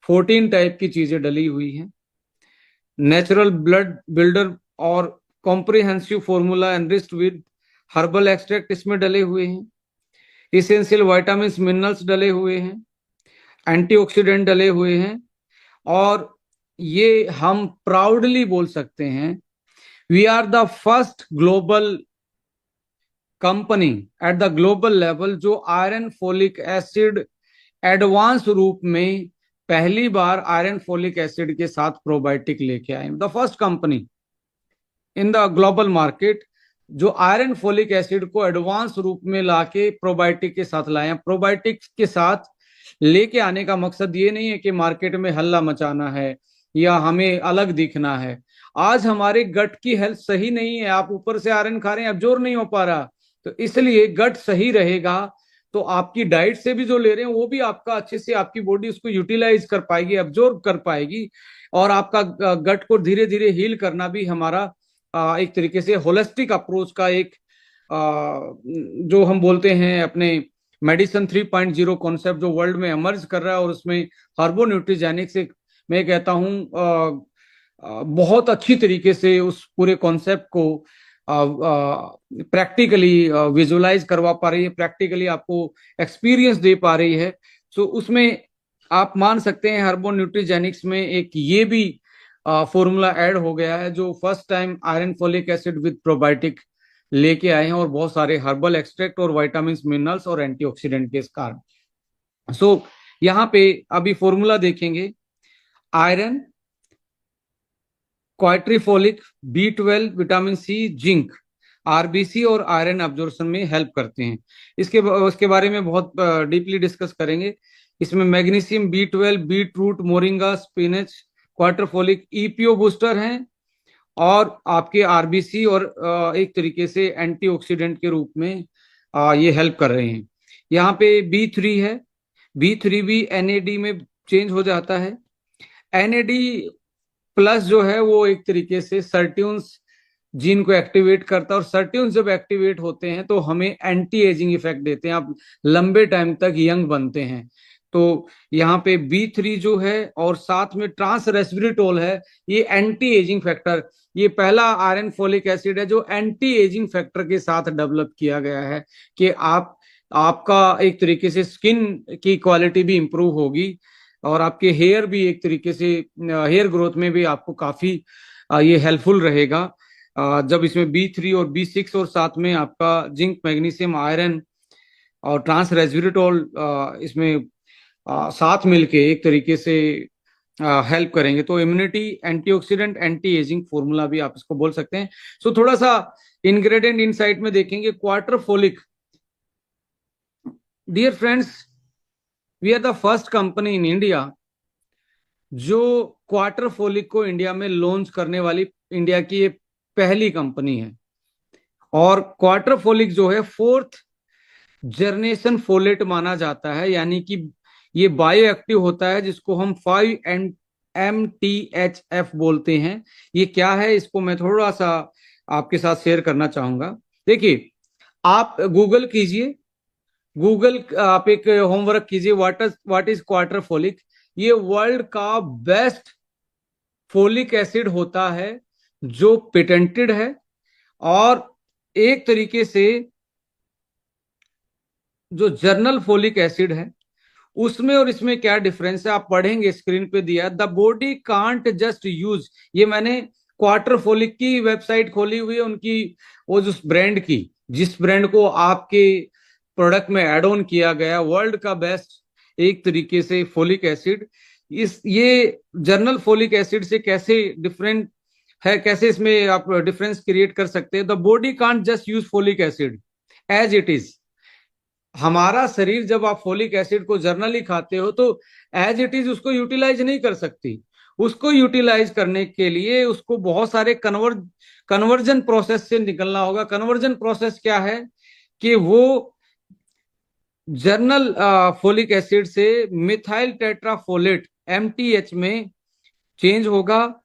14 टाइप की चीजें डली हुई हैं। नेचुरल ब्लड बिल्डर और comprehensive formula enriched with herbal extract इसमें डले हुए हैं। इसेंशियल विटामिन मिनरल्स डले हुए हैं, एंटीऑक्सीडेंट डले हुए हैं। और ये हम प्राउडली बोल सकते हैं, we are the first global company at the global level जो आयरन फोलिक एसिड एडवांस रूप में पहली बार आयरन फोलिक एसिड के साथ प्रोबायोटिक लेके आए, the first company in the global market जो आयरन फोलिक एसिड को एडवांस रूप में लाके प्रोबायोटिक के साथ लाए हैं। प्रोबायोटिक के साथ लेके आने का मकसद ये नहीं है कि मार्केट में हल्ला मचाना है या हमें अलग दिखना है। आज हमारे गट की हेल्थ सही नहीं है, आप ऊपर से आयरन खा रहे हैं, अब्जॉर्ब नहीं हो पा रहा, तो इसलिए गट सही रहेगा तो आपकी डाइट से भी जो ले रहे हैं वो भी आपका अच्छे से, आपकी बॉडी उसको यूटिलाइज कर पाएगी, अब्जॉर्ब कर पाएगी। और आपका गट को धीरे धीरे हील करना भी हमारा एक तरीके से होलिस्टिक अप्रोच का एक जो हम बोलते हैं अपने मेडिसिन 3.0 कॉन्सेप्ट जो वर्ल्ड में एमर्ज कर रहा है, और उसमें हार्बो न्यूट्रीजेनिक्स एक, मैं कहता हूँ बहुत अच्छी तरीके से उस पूरे कॉन्सेप्ट को प्रैक्टिकली विजुलाइज करवा पा रही है, प्रैक्टिकली आपको एक्सपीरियंस दे पा रही है। सो उसमें आप मान सकते हैं हार्बो न्यूट्रीजेनिक्स में एक ये भी फॉर्मूला ऐड हो गया है जो first time iron folic acid with probiotic लेके आए हैं, और बहुत सारे हर्बल एक्सट्रैक्ट और विटामिन मिनरल्स और एंटीऑक्सीडेंट के कारण। सो यहाँ पे अभी फॉर्मूला देखेंगे, iron, quatrefolic, B12, vitamin C, zinc, RBC और आयरन अब्जॉर्प्शन में हेल्प करते हैं। उसके बारे में बहुत डीपली डिस्कस करेंगे। इसमें magnesium, B12, beet root, moringa, spinach, quatrefolic EPO booster हैं, और आपके आरबीसी और एक तरीके से एंटीऑक्सीडेंट के रूप में ये हेल्प कर रहे हैं। यहाँ पे B3 है, B3 भी एनएडी में चेंज हो जाता है। एनएडी प्लस जो है वो एक तरीके से सर्ट्यून्स जीन को एक्टिवेट करता है, और सर्ट्यून्स जब एक्टिवेट होते हैं तो हमें एंटी एजिंग इफेक्ट देते हैं, आप लंबे टाइम तक यंग बनते हैं। तो यहाँ पे B3 जो है, और साथ में ट्रांस रेस्वेराट्रोल है, ये एंटी एजिंग फैक्टर, ये पहला आयरन फोलिक एसिड है जो एंटी एजिंग फैक्टर के साथ डेवलप किया गया है कि आपका एक तरीके से स्किन की क्वालिटी भी इंप्रूव होगी, और आपके हेयर भी एक तरीके से हेयर ग्रोथ में भी आपको काफी ये हेल्पफुल रहेगा जब इसमें B3 और B6 और साथ में आपका जिंक, मैग्नीशियम, आयरन और ट्रांस रेस्वेराट्रोल इसमें साथ मिलके एक तरीके से हेल्प करेंगे। तो immunity, antioxidant, anti ageing formula भी आप इसको बोल सकते हैं। सो थोड़ा सा इंग्रेडिएंट इनसाइट में देखेंगे, quatrefolic, dear friends, we are the first company in India जो क्वार्टरफोलिक को इंडिया में लॉन्च करने वाली इंडिया की ये पहली कंपनी है। और क्वार्टरफोलिक जो है फोर्थ जनरेशन फोलेट माना जाता है, यानी कि ये बायो एक्टिव होता है जिसको हम 5-MTHF बोलते हैं। ये क्या है इसको मैं थोड़ा सा आपके साथ शेयर करना चाहूंगा। देखिए, आप गूगल कीजिए, गूगल आप एक होमवर्क कीजिए, व्हाट इज क्वार्टरफोलिक। ये वर्ल्ड का बेस्ट फोलिक एसिड होता है जो पेटेंटेड है, और एक तरीके से जो जर्नल फोलिक एसिड है उसमें और इसमें क्या डिफरेंस है आप पढ़ेंगे, स्क्रीन पे दिया, the body can't just use, ये मैंने क्वार्टरफोलिक की वेबसाइट खोली हुई है, उनकी वो जो ब्रांड की, जिस ब्रांड को आपके प्रोडक्ट में एड ऑन किया गया, वर्ल्ड का बेस्ट एक तरीके से फोलिक एसिड। इस ये जर्नल फोलिक एसिड से कैसे डिफरेंट है, कैसे इसमें आप डिफरेंस क्रिएट कर सकते हैं। The body can't just use folic acid as it is, हमारा शरीर जब आप फोलिक एसिड को जर्नली खाते हो तो एज इट इज उसको यूटिलाइज नहीं कर सकती। उसको यूटिलाइज करने के लिए उसको बहुत सारे कन्वर्जन प्रोसेस से निकलना होगा। कन्वर्जन प्रोसेस क्या है कि वो जर्नल फोलिक एसिड से मिथाइल टेट्राफोलेट एमटीएच में चेंज होगा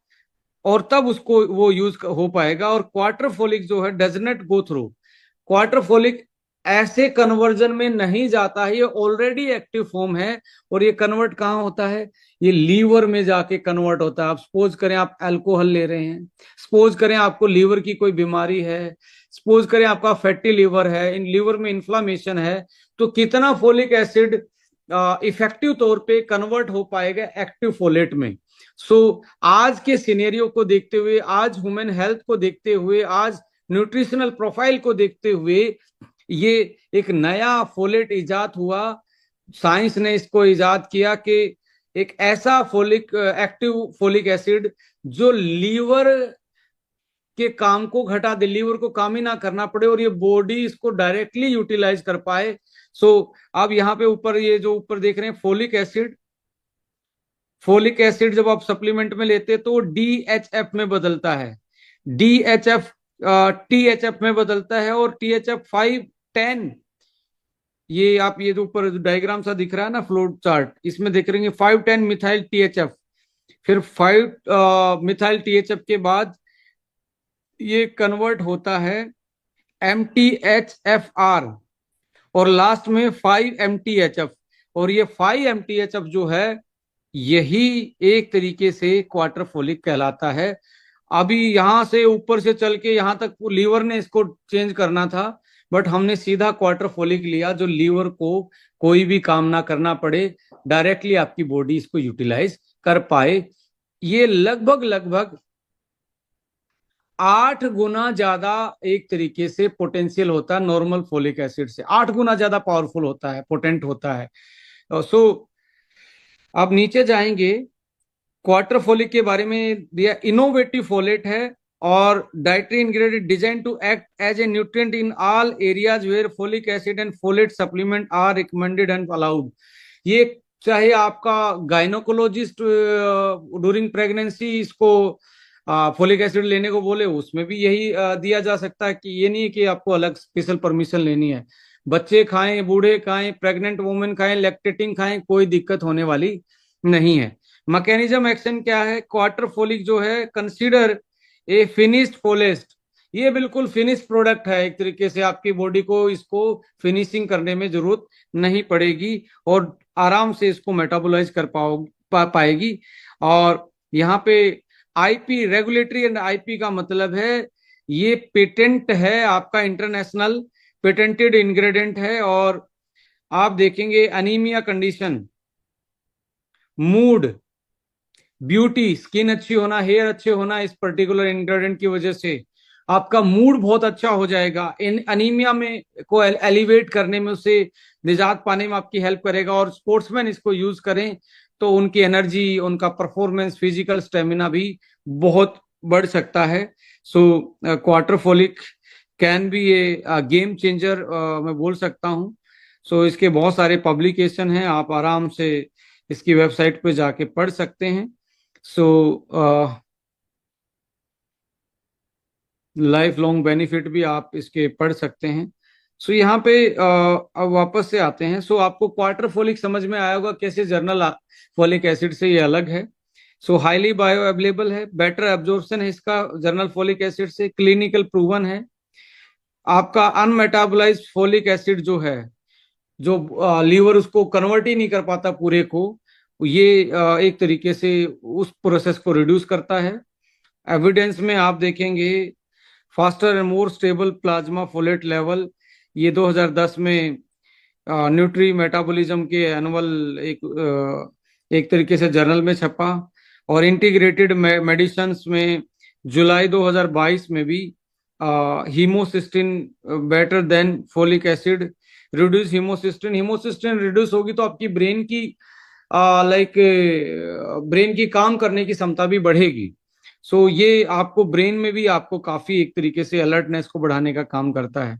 और तब उसको वो यूज हो पाएगा। और क्वार्टर फोलिक जो है does not go through, quarter folic ऐसे कन्वर्जन में नहीं जाता है, ये ऑलरेडी एक्टिव फॉर्म है। और ये कन्वर्ट कहाँ होता है, ये लीवर में जाके कन्वर्ट होता है। आप सपोज करें आप अल्कोहल ले रहे हैं, सपोज करें आपको लीवर की कोई बीमारी है, सपोज करें आपका फैटी लीवर है, इन लीवर में इन्फ्लामेशन है, तो कितना फोलिक एसिड इफेक्टिव तौर पे कन्वर्ट हो पाएगा एक्टिव फोलेट में। सो आज के सिनेरियो को देखते हुए, आज ह्यूमन हेल्थ को देखते हुए, आज न्यूट्रिशनल प्रोफाइल को देखते हुए ये एक नया फोलेट इजाद हुआ। साइंस ने इसको इजाद किया कि एक ऐसा फोलिक एक्टिव फोलिक एसिड जो लीवर के काम को घटा दे, लीवर को काम ही ना करना पड़े और ये बॉडी इसको डायरेक्टली यूटिलाइज कर पाए। सो अब यहाँ पे ऊपर ये जो ऊपर देख रहे हैं फोलिक एसिड, फोलिक एसिड जब आप सप्लीमेंट में लेते हैं तो डीएचएफ में बदलता है, डीएचएफ टीएचएफ में बदलता है, और टीएचएफ 510, ये आप ये जो ऊपर डायग्राम सा दिख रहा है ना फ्लो चार्ट, इसमें देख रहे हैं 510 मिथाइल टीएचएफ, फिर 5 मिथाइल टीएचएफ के बाद ये कन्वर्ट होता है MTHFR, और लास्ट में 5 MTHF। और ये 5 MTHF जो है यही एक तरीके से क्वार्टर फोलिक कहलाता है। अभी यहां से ऊपर से चल के यहां तक लीवर ने इसको चेंज करना था, बट हमने सीधा क्वार्टर फोलिक लिया जो लीवर को कोई भी काम ना करना पड़े, डायरेक्टली आपकी बॉडी इसको यूटिलाइज कर पाए। ये लगभग लगभग 8 गुना ज्यादा एक तरीके से पोटेंशियल होता है नॉर्मल फोलिक एसिड से, 8 गुना ज्यादा पावरफुल होता है, पोटेंट होता है। सो आप नीचे जाएंगे, क्वार्टर फोलिक के बारे में दिया, इनोवेटिव फोलेट है और dietary ingredient design to act as a nutrient in all areas where folic acid and folate supplement are recommended and allowed. ये चाहे आपका गायनोकोलॉजिस्ट ड्यूरिंग प्रेगनेंसी इसको फोलिक एसिड लेने को बोले, उसमें भी यही दिया जा सकता है कि ये नहीं है कि आपको अलग स्पेशल परमिशन लेनी है। बच्चे खाएं, बूढ़े खाएं, प्रेग्नेंट वुमेन खाएं, लैक्टेटिंग खाएं, कोई दिक्कत होने वाली नहीं है। मैकेनिज्म एक्शन क्या है, क्वार्टर फोलिक जो है कंसीडर ए फिनिश्ड फोलेस्ट, ये बिल्कुल फिनिश प्रोडक्ट है। एक तरीके से आपकी बॉडी को इसको फिनिशिंग करने में जरूरत नहीं पड़ेगी और आराम से इसको मेटाबोलाइज कर पाएगी। और यहाँ पे आईपी, रेगुलेटरी एंड आईपी का मतलब है ये पेटेंट है आपका, इंटरनेशनल पेटेंटेड इंग्रेडिएंट है। और आप देखेंगे anaemia condition, mood, beauty, skin अच्छी होना, हेयर अच्छे होना, इस पर्टिकुलर इंग्रेडिएंट की वजह से आपका मूड बहुत अच्छा हो जाएगा। इन अनीमिया में को एलिवेट करने में, उसे निजात पाने में आपकी हेल्प करेगा। और स्पोर्ट्समैन इसको यूज करें तो उनकी एनर्जी, उनका परफॉर्मेंस, फिजिकल स्टेमिना भी बहुत बढ़ सकता है। So quarter folic can be A game changer, मैं बोल सकता हूँ। सो इसके बहुत सारे पब्लिकेशन हैं, आप आराम से इसकी वेबसाइट पे जाके पढ़ सकते हैं। सो लाइफ लॉन्ग बेनिफिट भी आप इसके पढ़ सकते हैं। सो यहाँ पे अब वापस से आते हैं। सो आपको क्वार्टर फोलिक समझ में आया होगा कैसे जर्नल फोलिक एसिड से ये अलग है। सो हाईली बायो अवेलेबल है, बेटर एब्जॉर्प्शन है इसका जर्नल फोलिक एसिड से, क्लिनिकल प्रूवन है। आपका अनमेटाबोलाइज्ड फोलिक एसिड जो है, जो लीवर उसको कन्वर्ट ही नहीं कर पाता पूरे को, ये एक तरीके से उस प्रोसेस को रिड्यूस करता है। एविडेंस में आप देखेंगे faster and more stable plasma folate level, ये 2010 में न्यूट्री मेटाबॉलिज्म के एनुअल एक तरीके से जर्नल में छपा। और इंटीग्रेटेड मेडिसिन में जुलाई 2022 में भी हीमोसिस्टिन better than folic acid, reduce हीमोसिस्टिन, हीमोसिस्टिन reduce होगी तो आपकी ब्रेन की ब्रेन की काम करने की क्षमता भी बढ़ेगी। सो ये आपको ब्रेन में भी आपको काफी एक तरीके से अलर्टनेस को बढ़ाने का काम करता है।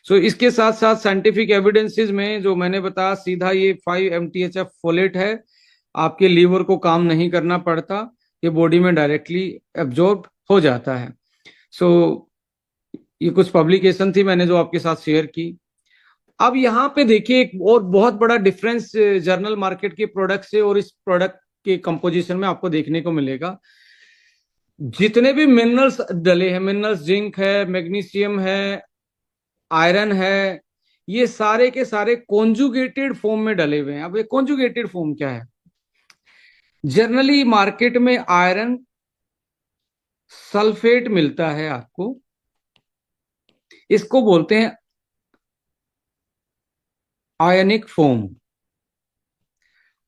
सो इसके साथ साथ साइंटिफिक एविडेंसेस में जो मैंने बताया, सीधा ये 5 MTHF फोलेट है, आपके लीवर को काम नहीं करना पड़ता, ये बॉडी में डायरेक्टली एब्जॉर्ब हो जाता है। सो ये कुछ पब्लिकेशन थी मैंने जो आपके साथ शेयर की। अब यहाँ पे देखिए एक और बहुत बड़ा डिफरेंस जर्नल मार्केट के प्रोडक्ट से और इस प्रोडक्ट के कंपोजिशन में आपको देखने को मिलेगा। जितने भी मिनरल्स डले हैं, मिनरल्स जिंक है, मैग्नीशियम है, आयरन है, ये सारे के सारे कॉन्जुगेटेड फॉर्म में डले हुए हैं। अब ये कॉन्जुगेटेड फॉर्म क्या है? जनरली मार्केट में आयरन सल्फेट मिलता है आपको, इसको बोलते हैं आयनिक फोम।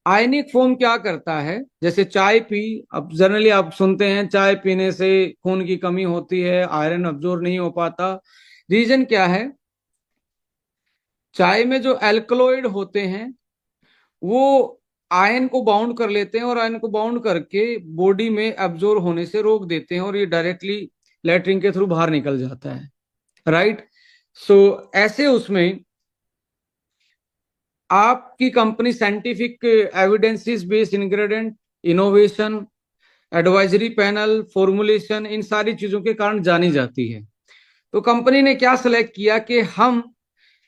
आयनिक फोम क्या करता है? जैसे चाय पी, अब जनरली आप सुनते हैं चाय पीने से खून की कमी होती है, आयरन अब्जॉर्ब नहीं हो पाता। रीजन क्या है? चाय में जो एल्कलॉइड होते हैं वो आयन को बाउंड कर लेते हैं, और आयन को बाउंड करके बॉडी में एब्जॉर्ब होने से रोक देते हैं, और ये डायरेक्टली लैट्रिन के थ्रू बाहर निकल जाता है। राइट। सो ऐसे उसमें आपकी company scientific evidences based ingredient, innovation, advisory panel, formulation, इन सारी चीजों के कारण जानी जाती है। तो कंपनी ने क्या सिलेक्ट किया कि हम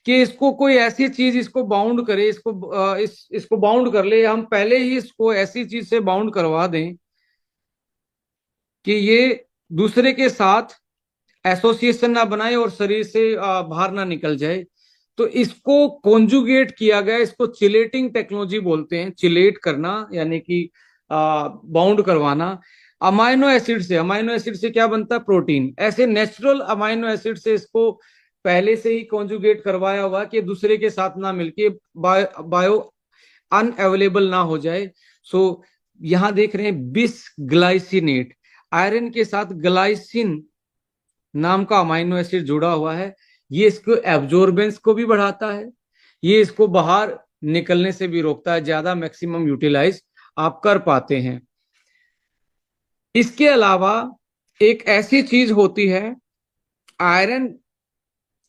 कि इसको कोई ऐसी चीज इसको बाउंड करे, इसको बाउंड कर ले, हम पहले ही इसको ऐसी चीज से बाउंड करवा दें कि ये दूसरे के साथ एसोसिएशन ना बनाए और शरीर से बाहर ना निकल जाए। तो इसको कॉन्जुगेट किया गया, इसको चिलेटिंग टेक्नोलॉजी बोलते हैं। चिलेट करना यानी कि बाउंड करवाना। अमाइनो एसिड से क्या बनता है? प्रोटीन। ऐसे नेचुरल अमाइनो एसिड से इसको पहले से ही कॉन्जुगेट करवाया हुआ कि दूसरे के साथ ना मिलके बायो अनअवेलेबल ना हो जाए। सो यहां देख रहे हैं बिस ग्लाइसिनेट, आयरन के साथ ग्लाइसिन नाम का अमाइनो एसिड जुड़ा हुआ है। ये इसको एब्जॉर्बेंस को भी बढ़ाता है, ये इसको बाहर निकलने से भी रोकता है, ज्यादा मैक्सिमम यूटिलाइज आप कर पाते हैं। इसके अलावा एक ऐसी चीज होती है आयरन,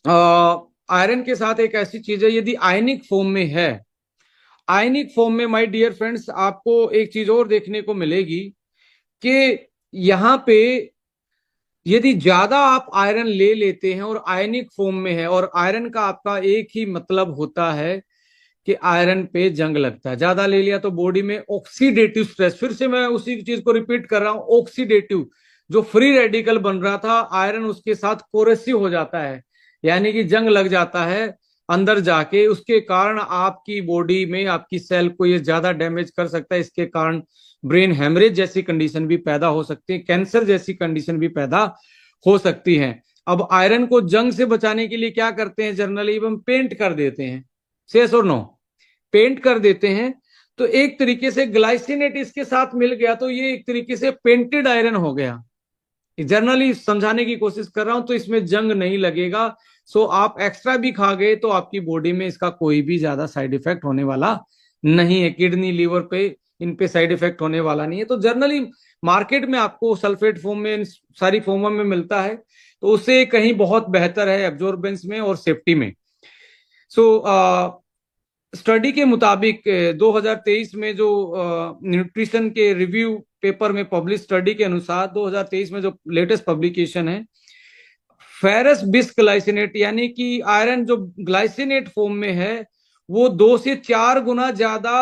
आयरन के साथ एक ऐसी चीज है, यदि आयनिक फॉर्म में है, आयनिक फॉर्म में माय डियर फ्रेंड्स आपको एक चीज और देखने को मिलेगी कि यहां पे यदि ज्यादा आप आयरन ले लेते हैं और आयनिक फॉर्म में है, और आयरन का आपका एक ही मतलब होता है कि आयरन पे जंग लगता है। ज्यादा ले लिया तो बॉडी में ऑक्सीडेटिव स्ट्रेस, फिर से मैं उसी चीज को रिपीट कर रहा हूं, ऑक्सीडेटिव, जो फ्री रेडिकल बन रहा था आयरन उसके साथ कोरेसिव हो जाता है, यानी कि जंग लग जाता है अंदर जाके। उसके कारण आपकी बॉडी में आपकी सेल को ये ज्यादा डैमेज कर सकता है। इसके कारण ब्रेन हेमरेज जैसी कंडीशन भी पैदा हो सकती है, कैंसर जैसी कंडीशन भी पैदा हो सकती है। अब आयरन को जंग से बचाने के लिए क्या करते हैं? जनरली हम पेंट कर देते हैं, सेस और नो, पेंट कर देते हैं। तो एक तरीके से ग्लाइसिनेट इसके साथ मिल गया तो ये एक तरीके से पेंटेड आयरन हो गया। जनरली समझाने की कोशिश कर रहा हूं, तो इसमें जंग नहीं लगेगा। सो आप एक्स्ट्रा भी खा गए तो आपकी बॉडी में इसका कोई भी ज्यादा साइड इफेक्ट होने वाला नहीं है। किडनी, लीवर पे इन पे साइड इफेक्ट होने वाला नहीं है। तो जनरली मार्केट में आपको सल्फेट फॉर्म में, इन सारी फॉर्मों में मिलता है, तो उससे कहीं बहुत बेहतर है एब्जॉर्बेंस में और सेफ्टी में। सो स्टडी के मुताबिक 2023 में जो न्यूट्रिशन के रिव्यू पेपर में पब्लिश स्टडी के अनुसार 2023 में जो लेटेस्ट पब्लिकेशन है, फेरस बिस ग्लाइसिनेट यानी कि आयरन जो ग्लाइसिनेट फॉर्म में है वो 2 से 4 गुना ज्यादा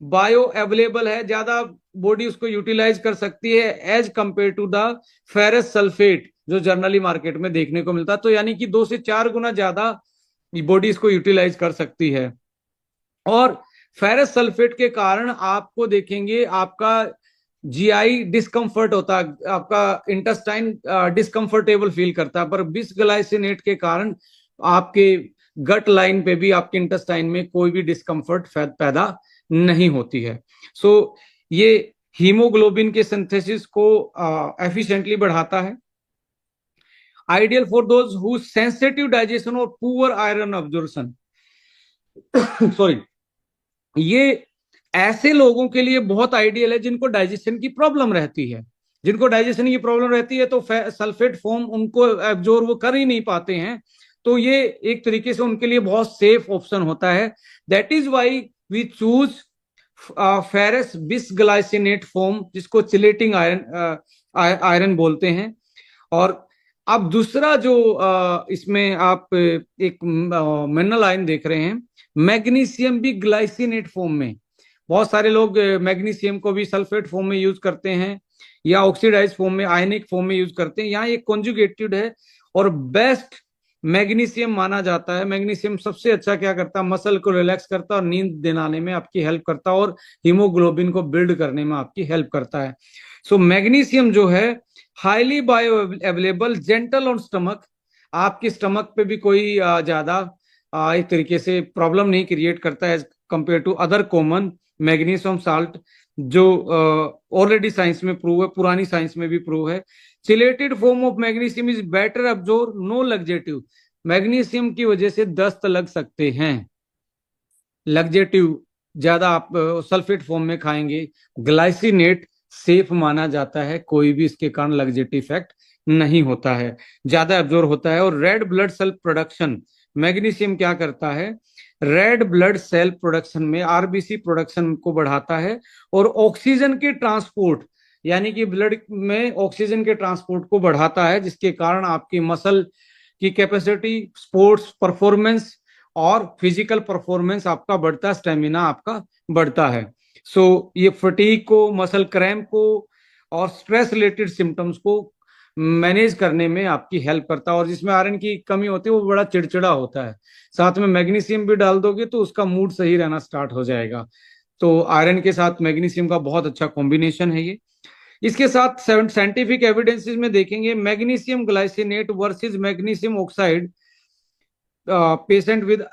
बायो अवेलेबल है, ज्यादा बॉडी उसको यूटिलाइज कर सकती है as compare to the ferrous sulphate जो जनरली मार्केट में देखने को मिलता है। तो यानी कि 2 से 4 गुना ज्यादा बॉडी इसको यूटिलाइज कर सकती है। और फेरस सल्फेट के कारण आपको देखेंगे आपका जीआई डिस्कम्फर्ट होता है, आपका इंटेस्टाइन डिस्कम्फर्टेबल फील करता है। पर बिसग्लाइसिनेट के कारण आपके गट लाइन पे भी, आपके इंटेस्टाइन में कोई भी डिस्कम्फर्ट पैदा नहीं होती है। सो ये हीमोग्लोबिन के सिंथेसिस को एफिशिएंटली बढ़ाता है। Ideal for those who sensitive digestion और पुअर आयरन अब्जॉर्प्शन सॉरी, ये ऐसे लोगों के लिए बहुत आइडियल है जिनको डाइजेशन की प्रॉब्लम रहती है। जिनको डाइजेशन की प्रॉब्लम रहती है तो सल्फेट फॉर्म उनको एब्जॉर्ब वो कर ही नहीं पाते हैं, तो ये एक तरीके से उनके लिए बहुत सेफ ऑप्शन होता है। That is why we choose ferrous bisglycinate form, जिसको चिलेटिंग आयरन आयरन बोलते हैं। और अब दूसरा जो इसमें आप एक मिनरल आयन देख रहे हैं, मैग्नीशियम भी ग्लाइसिनेट फॉर्म में। बहुत सारे लोग मैग्नीशियम को भी सल्फेट फॉर्म में यूज करते हैं या ऑक्सीडाइज फॉर्म में, आयनिक फॉर्म में यूज करते हैं। यहाँ एक कॉन्जुगेटेड है और बेस्ट मैग्नीशियम माना जाता है। मैग्नीशियम सबसे अच्छा क्या करता है, मसल को रिलैक्स करता है और नींद दिलाने में आपकी हेल्प करता है और हीमोग्लोबिन को बिल्ड करने में आपकी हेल्प करता है। सो मैग्नीशियम जो है highly bio available, gentle on stomach, आपकी स्टमक पे भी कोई ज्यादा एक तरीके से प्रॉब्लम नहीं क्रिएट करता है as compare to other common magnesium salt, जो ऑलरेडी साइंस में प्रूव है, पुरानी साइंस में भी प्रूव है। Chelated form of magnesium is better absorb, no laxative. Magnesium की वजह से दस्त लग सकते हैं, लग्जेटिव ज्यादा आप सल्फेट फॉर्म में खाएंगे। ग्लाइसिनेट सेफ माना जाता है, कोई भी इसके कारण लग्जेटिव इफेक्ट नहीं होता है, ज्यादा एब्जॉर्ब होता है। और red blood cell production, magnesium क्या करता है, रेड ब्लड सेल प्रोडक्शन में आरबीसी प्रोडक्शन को बढ़ाता है और ऑक्सीजन के ट्रांसपोर्ट, यानी कि ब्लड में ऑक्सीजन के ट्रांसपोर्ट को बढ़ाता है, जिसके कारण आपकी मसल की कैपेसिटी, स्पोर्ट्स परफॉर्मेंस और फिजिकल परफॉर्मेंस आपका बढ़ता है, स्टेमिना आपका बढ़ता है। सो ये फटीग को, मसल क्रैम्प को और स्ट्रेस रिलेटेड सिम्टम्स को मैनेज करने में आपकी हेल्प करता है। और जिसमें आयरन की कमी होती है वो बड़ा चिड़चिड़ा होता है, साथ में मैग्नीशियम भी डाल दोगे तो उसका मूड सही रहना स्टार्ट हो जाएगा। तो आयरन के साथ मैग्नीशियम का बहुत अच्छा कॉम्बिनेशन है ये। इसके साथ साइंटिफिक एविडेंसेस में देखेंगे, magnesium glycinate versus magnesium oxide, patient with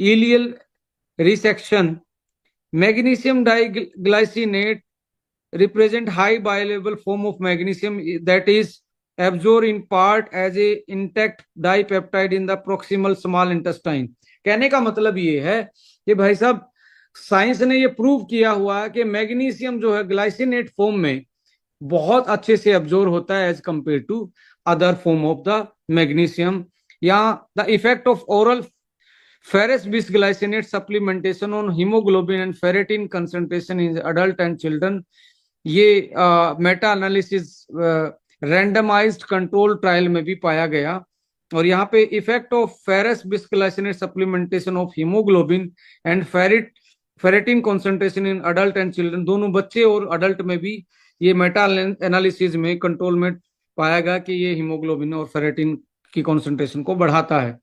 ileal resection, magnesium diglycinate represent high bioavailable form of magnesium that is absorbed in part as a intact dipeptide in the proximal small intestine। कहने का मतलब ये है कि भाई साहब, science ने ये प्रूव किया हुआ है कि मैग्नीशियम जो है ग्लाइसिनेट फॉर्म में बहुत अच्छे से एब्जॉर्ब होता है as compare to other form of the magnesium. या the effect of oral ferrous bisglycinate supplementation on hemoglobin and ferritin concentration in adult and children, ये meta analysis randomised control trial में भी पाया गया। और यहाँ पे effect of ferrous bisglycinate supplementation of haemoglobin and ferritin concentration in adult and children, दोनों बच्चे और अडल्ट में भी ये मेटा एनालिसिस में कंट्रोल में पाया गया कि ये हीमोग्लोबिन और फेरेटिन की कॉन्सेंट्रेशन को बढ़ाता है।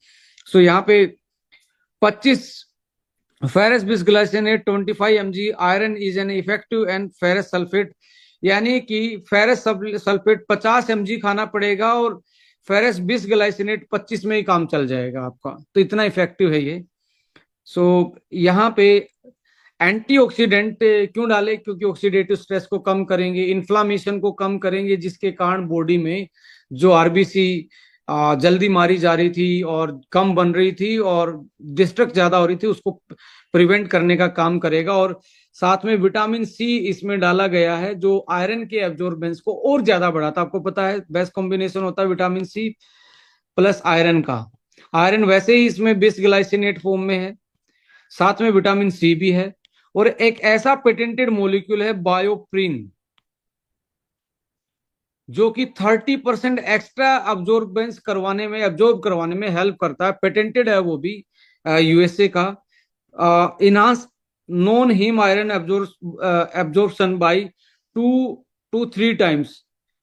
सो यहाँ पे 25 ferrous bisglycinate 25 mg iron is an effective and ferrous sulphate, यानी कि फेरस सल्फेट 50 mg खाना पड़ेगा और फेरस बिस्ग्लाइसिनेट 25 में ही काम चल जाएगा आपका, तो इतना इफेक्टिव है ये। सो यहाँ पे एंटीऑक्सीडेंट क्यों डाले, क्योंकि ऑक्सीडेटिव स्ट्रेस को कम करेंगे, इन्फ्लामेशन को कम करेंगे, जिसके कारण बॉडी में जो आरबीसी जल्दी मारी जा रही थी और कम बन रही थी और डिस्ट्रक्ट ज्यादा हो रही थी, उसको प्रिवेंट करने का काम करेगा। और साथ में विटामिन सी इसमें डाला गया है जो आयरन के एब्जॉर्बेंस को और ज्यादा बढ़ाता है। आपको पता है बेस्ट कॉम्बिनेशन होता है विटामिन सी प्लस आयरन का। आयरन वैसे ही इसमें बिस्ग्लाइसिनेट फॉर्म में है, साथ में विटामिन सी भी है, और एक ऐसा पेटेंटेड मॉलिक्यूल है बायोप्रिन जो कि 30% एक्स्ट्रा अब्जॉर्बेंस करवाने में, एब्जॉर्ब करवाने में हेल्प करता है, पेटेंटेड है वो भी यूएसए का। Enhance non haem iron absorption by 2 to 3 times।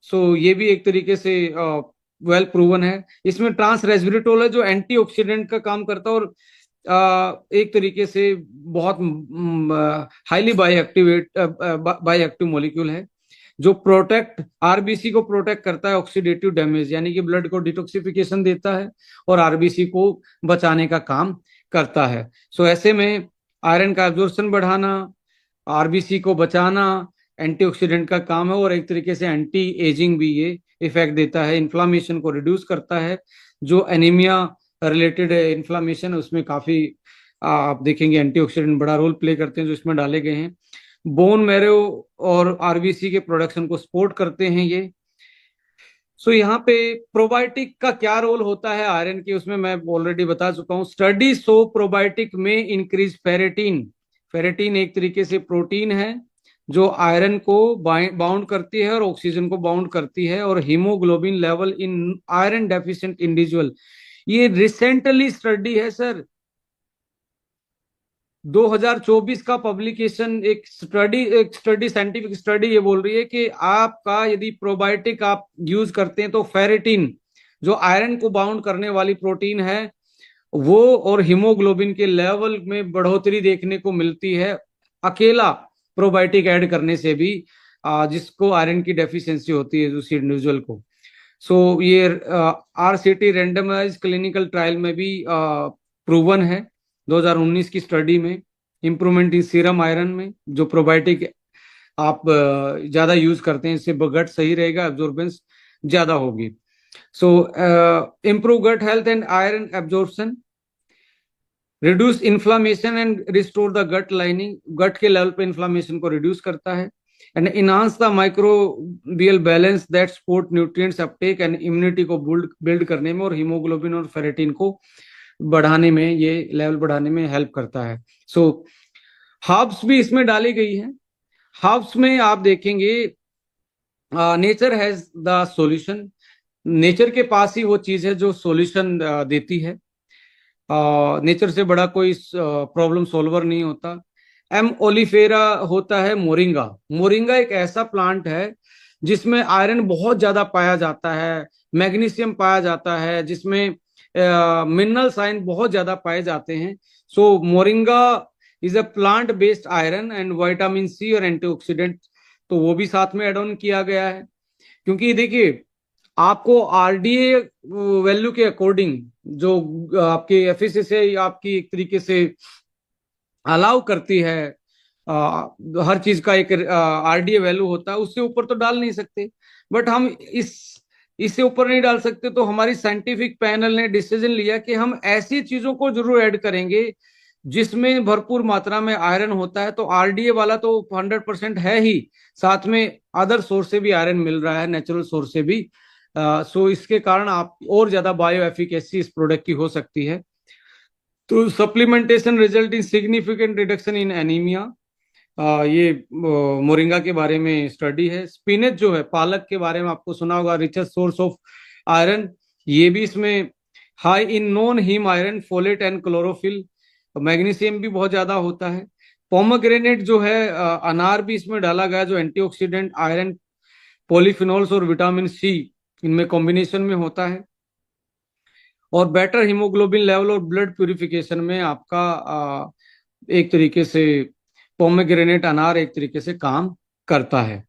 So ये भी एक तरीके से वेल प्रूवन है। इसमें ट्रांस रेस्वेराट्रोल है जो एंटीऑक्सीडेंट का काम करता है और एक तरीके से बहुत हाईली बायोएक्टिव मॉलिक्यूल है जो प्रोटेक्ट आरबीसी को प्रोटेक्ट करता है ऑक्सीडेटिव डैमेज, यानी कि ब्लड को डिटॉक्सिफिकेशन देता है और आरबीसी को बचाने का काम करता है। सो ऐसे में आयरन का एब्जॉर्प्शन बढ़ाना, आरबीसी को बचाना एंटीऑक्सीडेंट का काम है और एक तरीके से एंटी एजिंग भी ये इफेक्ट देता है। इन्फ्लामेशन को रिड्यूस करता है, जो एनीमिया रिलेटेड इन्फ्लामेशन है उसमें काफी आप देखेंगे एंटीऑक्सीडेंट बड़ा रोल प्ले करते हैं जो इसमें डाले गए हैं। बोन मैरो और आरबीसी के प्रोडक्शन को सपोर्ट करते हैं ये। सो यहाँ पे प्रोबायोटिक का क्या रोल होता है आयरन के, उसमें मैं ऑलरेडी बता चुका हूँ। स्टडी सो प्रोबायोटिक में इंक्रीज फेरेटिन, फेरेटिन एक तरीके से प्रोटीन है जो आयरन को बाउंड करती है और ऑक्सीजन को बाउंड करती है, और haemoglobin level in iron deficient individual, ये रिसेंटली स्टडी है सर, 2024 का पब्लिकेशन, एक स्टडी साइंटिफिक स्टडी ये बोल रही है कि आपका यदि प्रोबायोटिक आप यूज करते हैं तो फेरेटिन, जो आयरन को बाउंड करने वाली प्रोटीन है, वो और हीमोग्लोबिन के लेवल में बढ़ोतरी देखने को मिलती है अकेला प्रोबायोटिक ऐड करने से भी, जिसको आयरन की डेफिशिएंसी होती है उस इंडिविजुअल को। सो ये RCT रेंडमाइज क्लिनिकल ट्रायल में भी प्रूवन है 2019 की स्टडी में, इंप्रूवमेंट इन सीरम आयरन में। जो प्रोबायोटिक आप ज्यादा यूज करते हैं, इससे गट सही रहेगा, एब्जॉर्बेंस ज्यादा होगी। So improve gut health and iron absorption, reduce inflammation and restore the gut lining, gut के लेवल पे इन्फ्लामेशन को रिड्यूस करता है। And enhance the microbial balance that support nutrients uptake and immunity को बिल्ड करने में और हीमोग्लोबिन और फेरेटिन को बढ़ाने में, ये लेवल बढ़ाने में हेल्प करता है। सो हर्ब्स भी इसमें डाली गई है। हर्ब्स में आप देखेंगे nature has the solution, nature के पास ही वो चीज है जो सॉल्यूशन देती है। नेचर से बड़ा कोई प्रॉब्लम सॉल्वर नहीं होता। एम ओलिफेरा होता है मोरिंगा। मोरिंगा एक ऐसा प्लांट है जिसमें आयरन बहुत ज्यादा पाया जाता है, मैग्नीशियम पाया जाता है, जिसमें मिनरल साइन बहुत ज्यादा पाए जाते हैं। So moringa is a plant based iron and vitamin C और एंटीऑक्सीडेंट, तो वो भी साथ में एड ऑन किया गया है। क्योंकि देखिए, आपको RDA वैल्यू के अकॉर्डिंग जो आपके एफएसएसए आपकी एक तरीके से अलाउ करती है, हर चीज का एक RDA वैल्यू होता है, उससे ऊपर तो डाल नहीं सकते। बट हम इससे ऊपर नहीं डाल सकते, तो हमारी साइंटिफिक पैनल ने डिसीजन लिया कि हम ऐसी चीजों को जरूर ऐड करेंगे जिसमें भरपूर मात्रा में आयरन होता है। तो RDA वाला तो 100% है ही, साथ में अदर सोर्स से भी आयरन मिल रहा है, नेचुरल सोर्स से भी। सो इसके कारण आप और ज्यादा बायो एफिकेसी इस प्रोडक्ट की हो सकती है। तो supplementation result in significant reduction in anaemia, ये मोरिंगा के बारे में स्टडी है। स्पिनच जो है, पालक के बारे में आपको सुना होगा, रिचेस्ट सोर्स ऑफ आयरन, ये भी इसमें high in non haem iron, folate and chlorophyll, magnesium भी बहुत ज्यादा होता है। पोमोग्रेनेट जो है, अनार भी इसमें डाला गया, जो एंटीऑक्सीडेंट, आयरन, पॉलीफिनॉल्स और विटामिन सी इनमें कॉम्बिनेशन में होता है। और बेटर हीमोग्लोबिन लेवल और ब्लड प्यूरिफिकेशन में आपका एक तरीके से पोमेग्रेनेट अनार एक तरीके से काम करता है।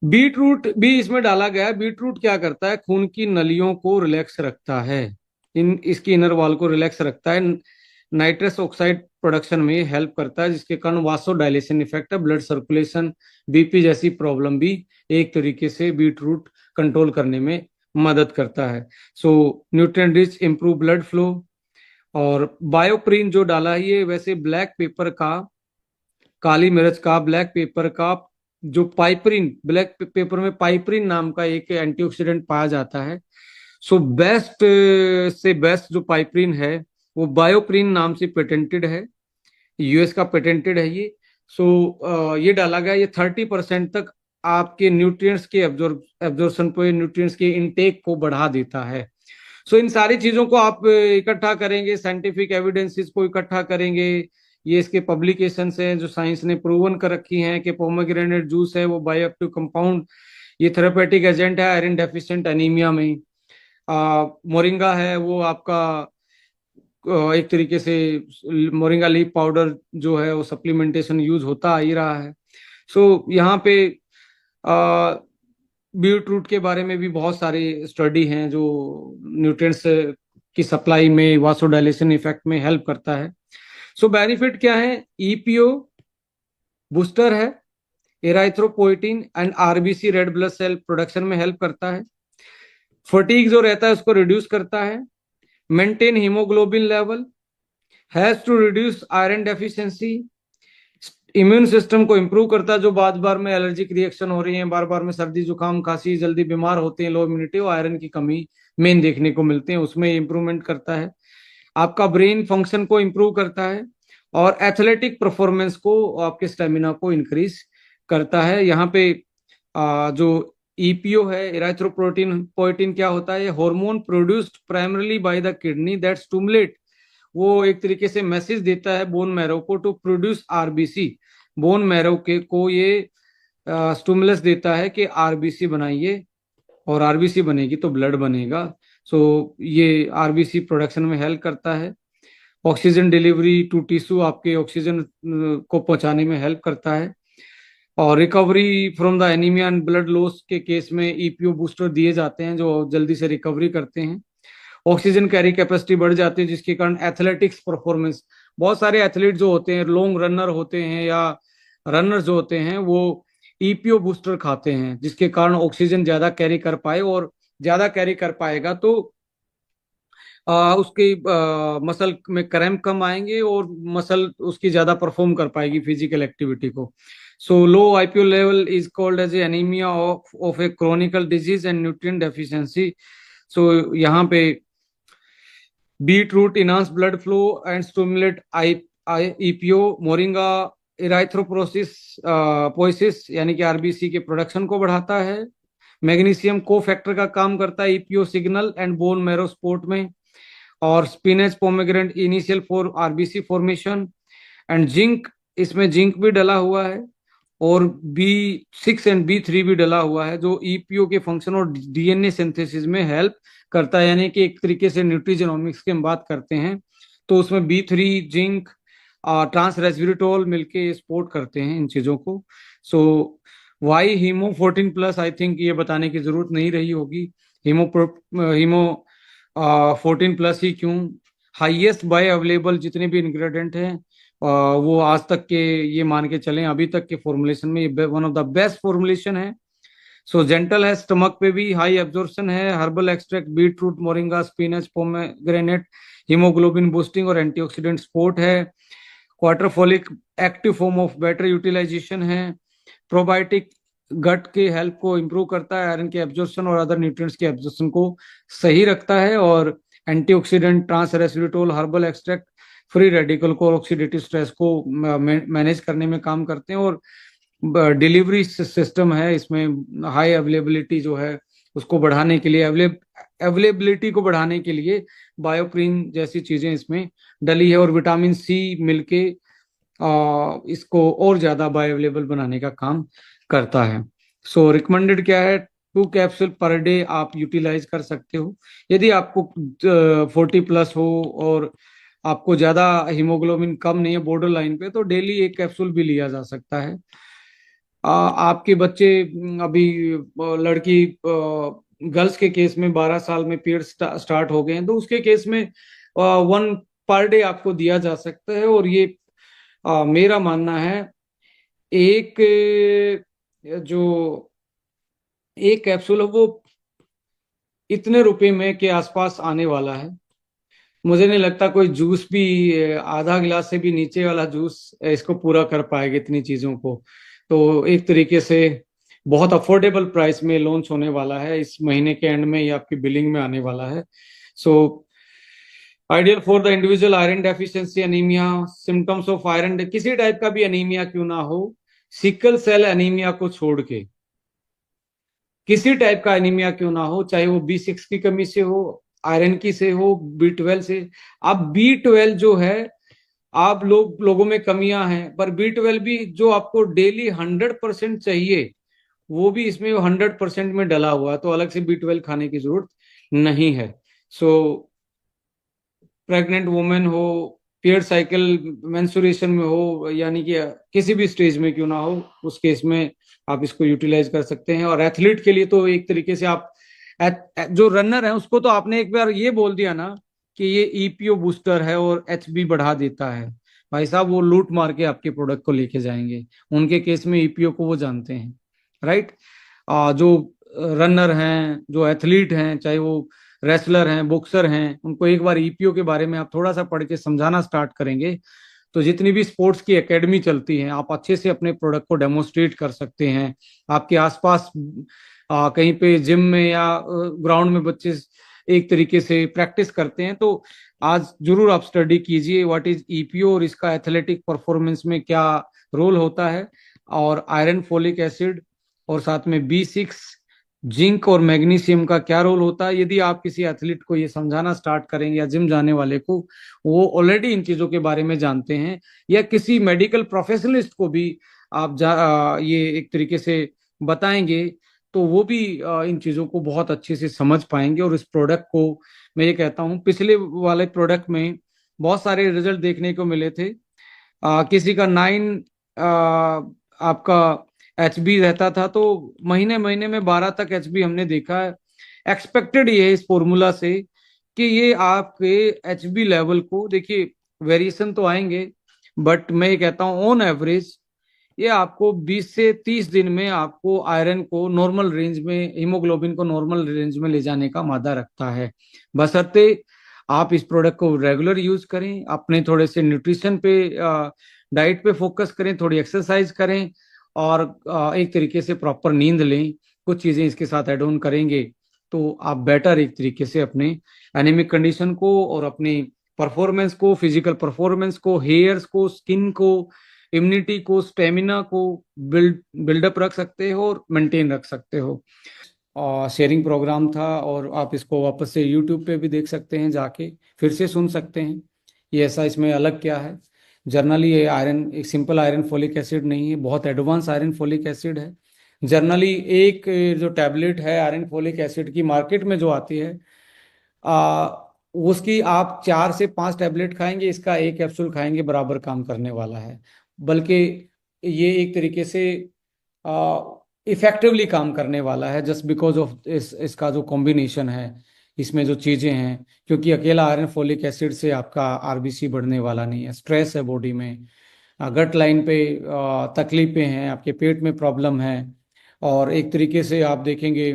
बीट रूट भी इसमें डाला गया है। बीट रूट क्या करता है, खून की नलियों को रिलैक्स रखता है, इसकी इनर वॉल को रिलैक्स रखता है, नाइट्रस ऑक्साइड प्रोडक्शन में हेल्प करता है, जिसके कारण वासो डायलेशन इफेक्ट है, ब्लड सर्कुलेशन, BP जैसी प्रॉब्लम भी एक तरीके से बीट रूट कंट्रोल करने में मदद करता है। So nutrient rich, improve blood flow. और बायोप्रीन जो डाला है, ये वैसे ब्लैक पेपर का, काली मिर्च का, ब्लैक पेपर का, जो पाइपरिन, ब्लैक पेपर में पाइपरिन नाम का एक एंटीऑक्सीडेंट पाया जाता है। सो बेस्ट से बेस्ट जो पाइपरिन है वो बायोप्रिन नाम से पेटेंटेड है, US का पेटेंटेड है ये। सो ये डाला गया, ये 30% तक आपके न्यूट्रिएंट्स के एब्जॉर्प्शन पे, न्यूट्रिएंट्स के इनटेक को बढ़ा देता है। सो इन सारी चीजों को आप इकट्ठा करेंगे, साइंटिफिक एविडेंसेस को इकट्ठा करेंगे, ये इसके पब्लिकेशन हैं जो साइंस ने प्रूवन कर रखी हैं कि पोमेग्रेनेट जूस है वो बायोएक्टिव कंपाउंड, ये थेरेपेटिक एजेंट है आयरन डेफिशिएंट एनीमिया में। मोरिंगा है वो आपका एक तरीके से, मोरिंगा लीफ पाउडर जो है वो सप्लीमेंटेशन यूज होता ही रहा है। सो यहाँ पे बीट रूट के बारे में भी बहुत सारे स्टडी हैं जो न्यूट्रिएंट्स की सप्लाई में, वासोडाइलेशन इफेक्ट में हेल्प करता है। सो बेनिफिट क्या है, EPO बूस्टर है, erythropoietin and RBC red blood cell production में हेल्प करता है, फटीग जो रहता है उसको रिड्यूस करता है, maintain haemoglobin level, has to reduce iron deficiency, immune system को इंप्रूव करता है, जो बार बार में एलर्जिक रिएक्शन हो रही है, बार बार में सर्दी जुकाम खांसी, जल्दी बीमार होते हैं, लो इम्यूनिटी, वो आयरन की कमी मेन देखने को मिलते हैं, उसमें इंप्रूवमेंट करता है। आपका ब्रेन फंक्शन को इंप्रूव करता है और एथलेटिक परफॉर्मेंस को, आपके स्टेमिना को इंक्रीज करता है। यहाँ पे जो EPO है, इराइथ्रोपोइटिन, क्या होता है, hormone produced primarily by the kidney that stimulate वो एक तरीके से मैसेज देता है बोन मैरो को to produce RBC. Bone marrow के को ये स्टिमुलस देता है कि आरबीसी बनाइए, और आरबीसी बनेगी तो ब्लड बनेगा। सो ये आरबीसी प्रोडक्शन में हेल्प करता है। ऑक्सीजन डिलीवरी टू टिश्यू, आपके ऑक्सीजन को पहुंचाने में हेल्प करता है। और recovery from the anaemia and blood loss के केस में ईपीओ बूस्टर दिए जाते हैं जो जल्दी से रिकवरी करते हैं। ऑक्सीजन कैरी कैपेसिटी बढ़ जाती है जिसके कारण एथलेटिक्स परफॉर्मेंस, बहुत सारे एथलीट जो होते हैं, लॉन्ग रनर होते हैं या रनर जो होते हैं, वो ईपीओ बूस्टर खाते हैं जिसके कारण ऑक्सीजन ज्यादा कैरी कर पाए, और ज्यादा कैरी कर पाएगा तो उसकी मसल में क्रैम्प कम आएंगे और मसल उसकी ज्यादा परफॉर्म कर पाएगी फिजिकल एक्टिविटी को। So low EPO level is called as anaemia of a chronical disease and nutrient deficiency. So यहाँ पे beetroot enhance blood flow and stimulate I EPO. Moringa erythropoiesis poiesis यानी कि RBC के production को बढ़ाता है। Magnesium को factor का काम करता है EPO signal and bone marrow support में। और spinach pomegranate initial for RBC formation. And zinc, इसमें जिंक भी डला हुआ है, और B6 एंड B3 भी डला हुआ है जो ईपीओ के फंक्शन और डीएनए सिंथेसिस में हेल्प करता है। यानी कि एक तरीके से न्यूट्रीजेनोमिक्स की हम बात करते हैं तो उसमें B3, जिंक, ट्रांस रेस्वेराट्रोल मिलके सपोर्ट करते हैं इन चीजों को। सो वाई हीमो 14+, आई थिंक ये बताने की जरूरत नहीं रही होगी। हीमो हीमो 14+ ही क्यों? हाईएस्ट बाय अवेलेबल जितने भी इंग्रेडिएंट हैं वो आज तक के, ये मान के चलें अभी तक के फॉर्मुलेशन में ये one of the best formulation है। सो जेंटल है, स्टमक पे भी हाई एब्जॉर्प्शन है। Herbal extract, beet root, moringa, spinach, pomegranate, haemoglobin boosting और एंटीऑक्सीडेंट सपोर्ट है। Quatrefolic active form of better utilisation है। प्रोबायोटिक गट के हेल्प को इंप्रूव करता है, आयरन के एब्जॉर्प्शन और अदर न्यूट्रिएंट्स के एब्जॉर्प्शन को सही रखता है। और antioxidant, trans resveratrol, herbal extract free radical को, ऑक्सीडेटिव स्ट्रेस को मैनेज करने में काम करते हैं। और डिलीवरी सिस्टम है इसमें, हाई अवेलेबिलिटी जो है उसको बढ़ाने के लिए, अवेलेबिलिटी को बढ़ाने के लिए बायोक्रीन जैसी चीजें इसमें डली है। और विटामिन सी मिलके इसको और ज्यादा बायोअवेलेबल बनाने का काम करता है। सो रिकमेंडेड क्या है? 2 कैप्सूल पर डे आप यूटिलाइज कर सकते हो। यदि आपको 40+ हो और आपको ज्यादा हीमोग्लोबिन कम नहीं है, बॉर्डर लाइन पे, तो डेली 1 कैप्सूल भी लिया जा सकता है। आपके बच्चे अभी लड़की गर्ल्स के केस में 12 साल में पीरियड स्टार्ट हो गए हैं तो उसके केस में 1 पर डे आपको दिया जा सकता है। और ये मेरा मानना है एक जो 1 कैप्सूल है वो इतने रुपए में के आसपास आने वाला है। मुझे नहीं लगता कोई जूस भी आधा गिलास से भी नीचे वाला जूस इसको पूरा कर पाएगा इतनी चीजों को। तो एक तरीके से बहुत अफोर्डेबल प्राइस में लॉन्च होने वाला है, इस महीने के एंड में ये आपकी बिलिंग में आने वाला है। So ideal for the individual iron deficiency anaemia, symptoms of iron, किसी टाइप का भी एनीमिया क्यों ना हो, सिकल सेल एनीमिया को छोड़ के किसी टाइप का एनीमिया क्यों ना हो, चाहे वो B6 की कमी से हो, आयरन की से हो, B12 से। अब B12 जो है, आप लोगों में कमियां हैं, पर B12 भी जो आपको डेली 100% चाहिए वो भी इसमें 100% में डला हुआ है, तो अलग से B12 खाने की जरूरत नहीं है। सो प्रेग्नेंट वुमेन हो, पीरियड साइकिल मेंस्ट्रुएशन में हो, यानी कि किसी भी स्टेज में क्यों ना हो, उस केस में आप इसको यूटिलाइज कर सकते हैं। और एथलीट के लिए तो एक तरीके से आप जो रनर है उसको तो आपने एक बार ये बोल दिया ना कि ये ईपीओ बूस्टर है और एचबी बढ़ा देता है, भाई साहब वो लूट मार के आपके प्रोडक्ट को लेके जाएंगे। उनके केस में ईपीओ को वो जानते हैं, राइट? जो रनर हैं, जो एथलीट हैं, चाहे वो रेसलर हैं, बॉक्सर हैं, उनको एक बार ईपीओ के बारे में आप थोड़ा सा पढ़ के समझाना स्टार्ट करेंगे तो जितनी भी स्पोर्ट्स की एकेडमी चलती हैं, आप अच्छे से अपने प्रोडक्ट को डेमोस्ट्रेट कर सकते हैं। आपके आसपास कहीं पे जिम में या ग्राउंड में बच्चे एक तरीके से प्रैक्टिस करते हैं, तो आज जरूर आप स्टडी कीजिए व्हाट इज ईपीओ और इसका एथलेटिक परफॉर्मेंस में क्या रोल होता है। और आयरन, फोलिक एसिड और साथ में B6, जिंक और मैग्नीशियम का क्या रोल होता है। यदि आप किसी एथलीट को ये समझाना स्टार्ट करेंगे या जिम जाने वाले को, वो ऑलरेडी इन चीजों के बारे में जानते हैं, या किसी मेडिकल प्रोफेशनलिस्ट को भी आप ये एक तरीके से बताएंगे, तो वो भी इन चीजों को बहुत अच्छे से समझ पाएंगे। और इस प्रोडक्ट को मैं ये कहता हूँ, पिछले वाले प्रोडक्ट में बहुत सारे रिजल्ट देखने को मिले थे। किसी का 9 आपका एचबी रहता था, तो महीने महीने में 12 तक एचबी हमने देखा है। एक्सपेक्टेड ये है इस फॉर्मूला से कि ये आपके एचबी लेवल को, देखिए वेरिएशन तो आएंगे, बट मैं ये कहता हूँ ऑन एवरेज ये आपको 20 से 30 दिन में आपको आयरन को नॉर्मल रेंज में, हीमोग्लोबिन को नॉर्मल रेंज में ले जाने का मादा रखता है। बशर्ते आप इस प्रोडक्ट को रेगुलर यूज करें, अपने थोड़े से न्यूट्रिशन पे, डाइट पे फोकस करें, थोड़ी एक्सरसाइज करें, और एक तरीके से प्रॉपर नींद लें। कुछ चीजें इसके साथ ऐड ऑन करेंगे तो आप बेटर एक तरीके से अपने एनीमिक कंडीशन को और अपनी परफॉर्मेंस को, फिजिकल परफॉर्मेंस को, हेयर्स को, स्किन को, इम्यूनिटी को, स्टेमिना को बिल्डअप रख सकते हो और मेंटेन रख सकते हो। और शेयरिंग प्रोग्राम था, और आप इसको वापस से यूट्यूब पे भी देख सकते हैं, जाके फिर से सुन सकते हैं। ये ऐसा इसमें अलग क्या है। जनरली ये आयरन एक सिंपल आयरन फोलिक एसिड नहीं है, बहुत एडवांस आयरन फोलिक एसिड है। जनरली एक जो टैबलेट है आयरन फोलिक एसिड की मार्केट में जो आती है, आ, उसकी आप 4 से 5 टैबलेट खाएंगे, इसका एक कैप्सूल खाएंगे बराबर काम करने वाला है। बल्कि ये एक तरीके से इफेक्टिवली काम करने वाला है, जस्ट बिकॉज ऑफ इसका जो कॉम्बिनेशन है, इसमें जो चीजें हैं। क्योंकि अकेला आयरन फोलिक एसिड से आपका आरबीसी बढ़ने वाला नहीं है। स्ट्रेस है बॉडी में, गट लाइन पे तकलीफें हैं, आपके पेट में प्रॉब्लम है, और एक तरीके से आप देखेंगे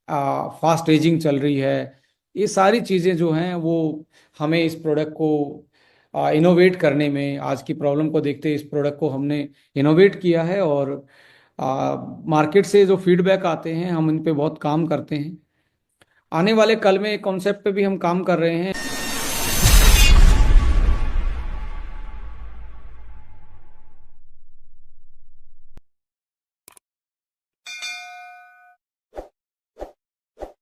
फास्ट एजिंग चल रही है। ये सारी चीज़ें जो हैं वो हमें इस प्रोडक्ट को इनोवेट करने में, आज की प्रॉब्लम को देखते इस प्रोडक्ट को हमने इनोवेट किया है। और मार्केट से जो फीडबैक आते हैं हम इन पे बहुत काम करते हैं। आने वाले कल में एक कॉन्सेप्ट पे भी हम काम कर रहे हैं।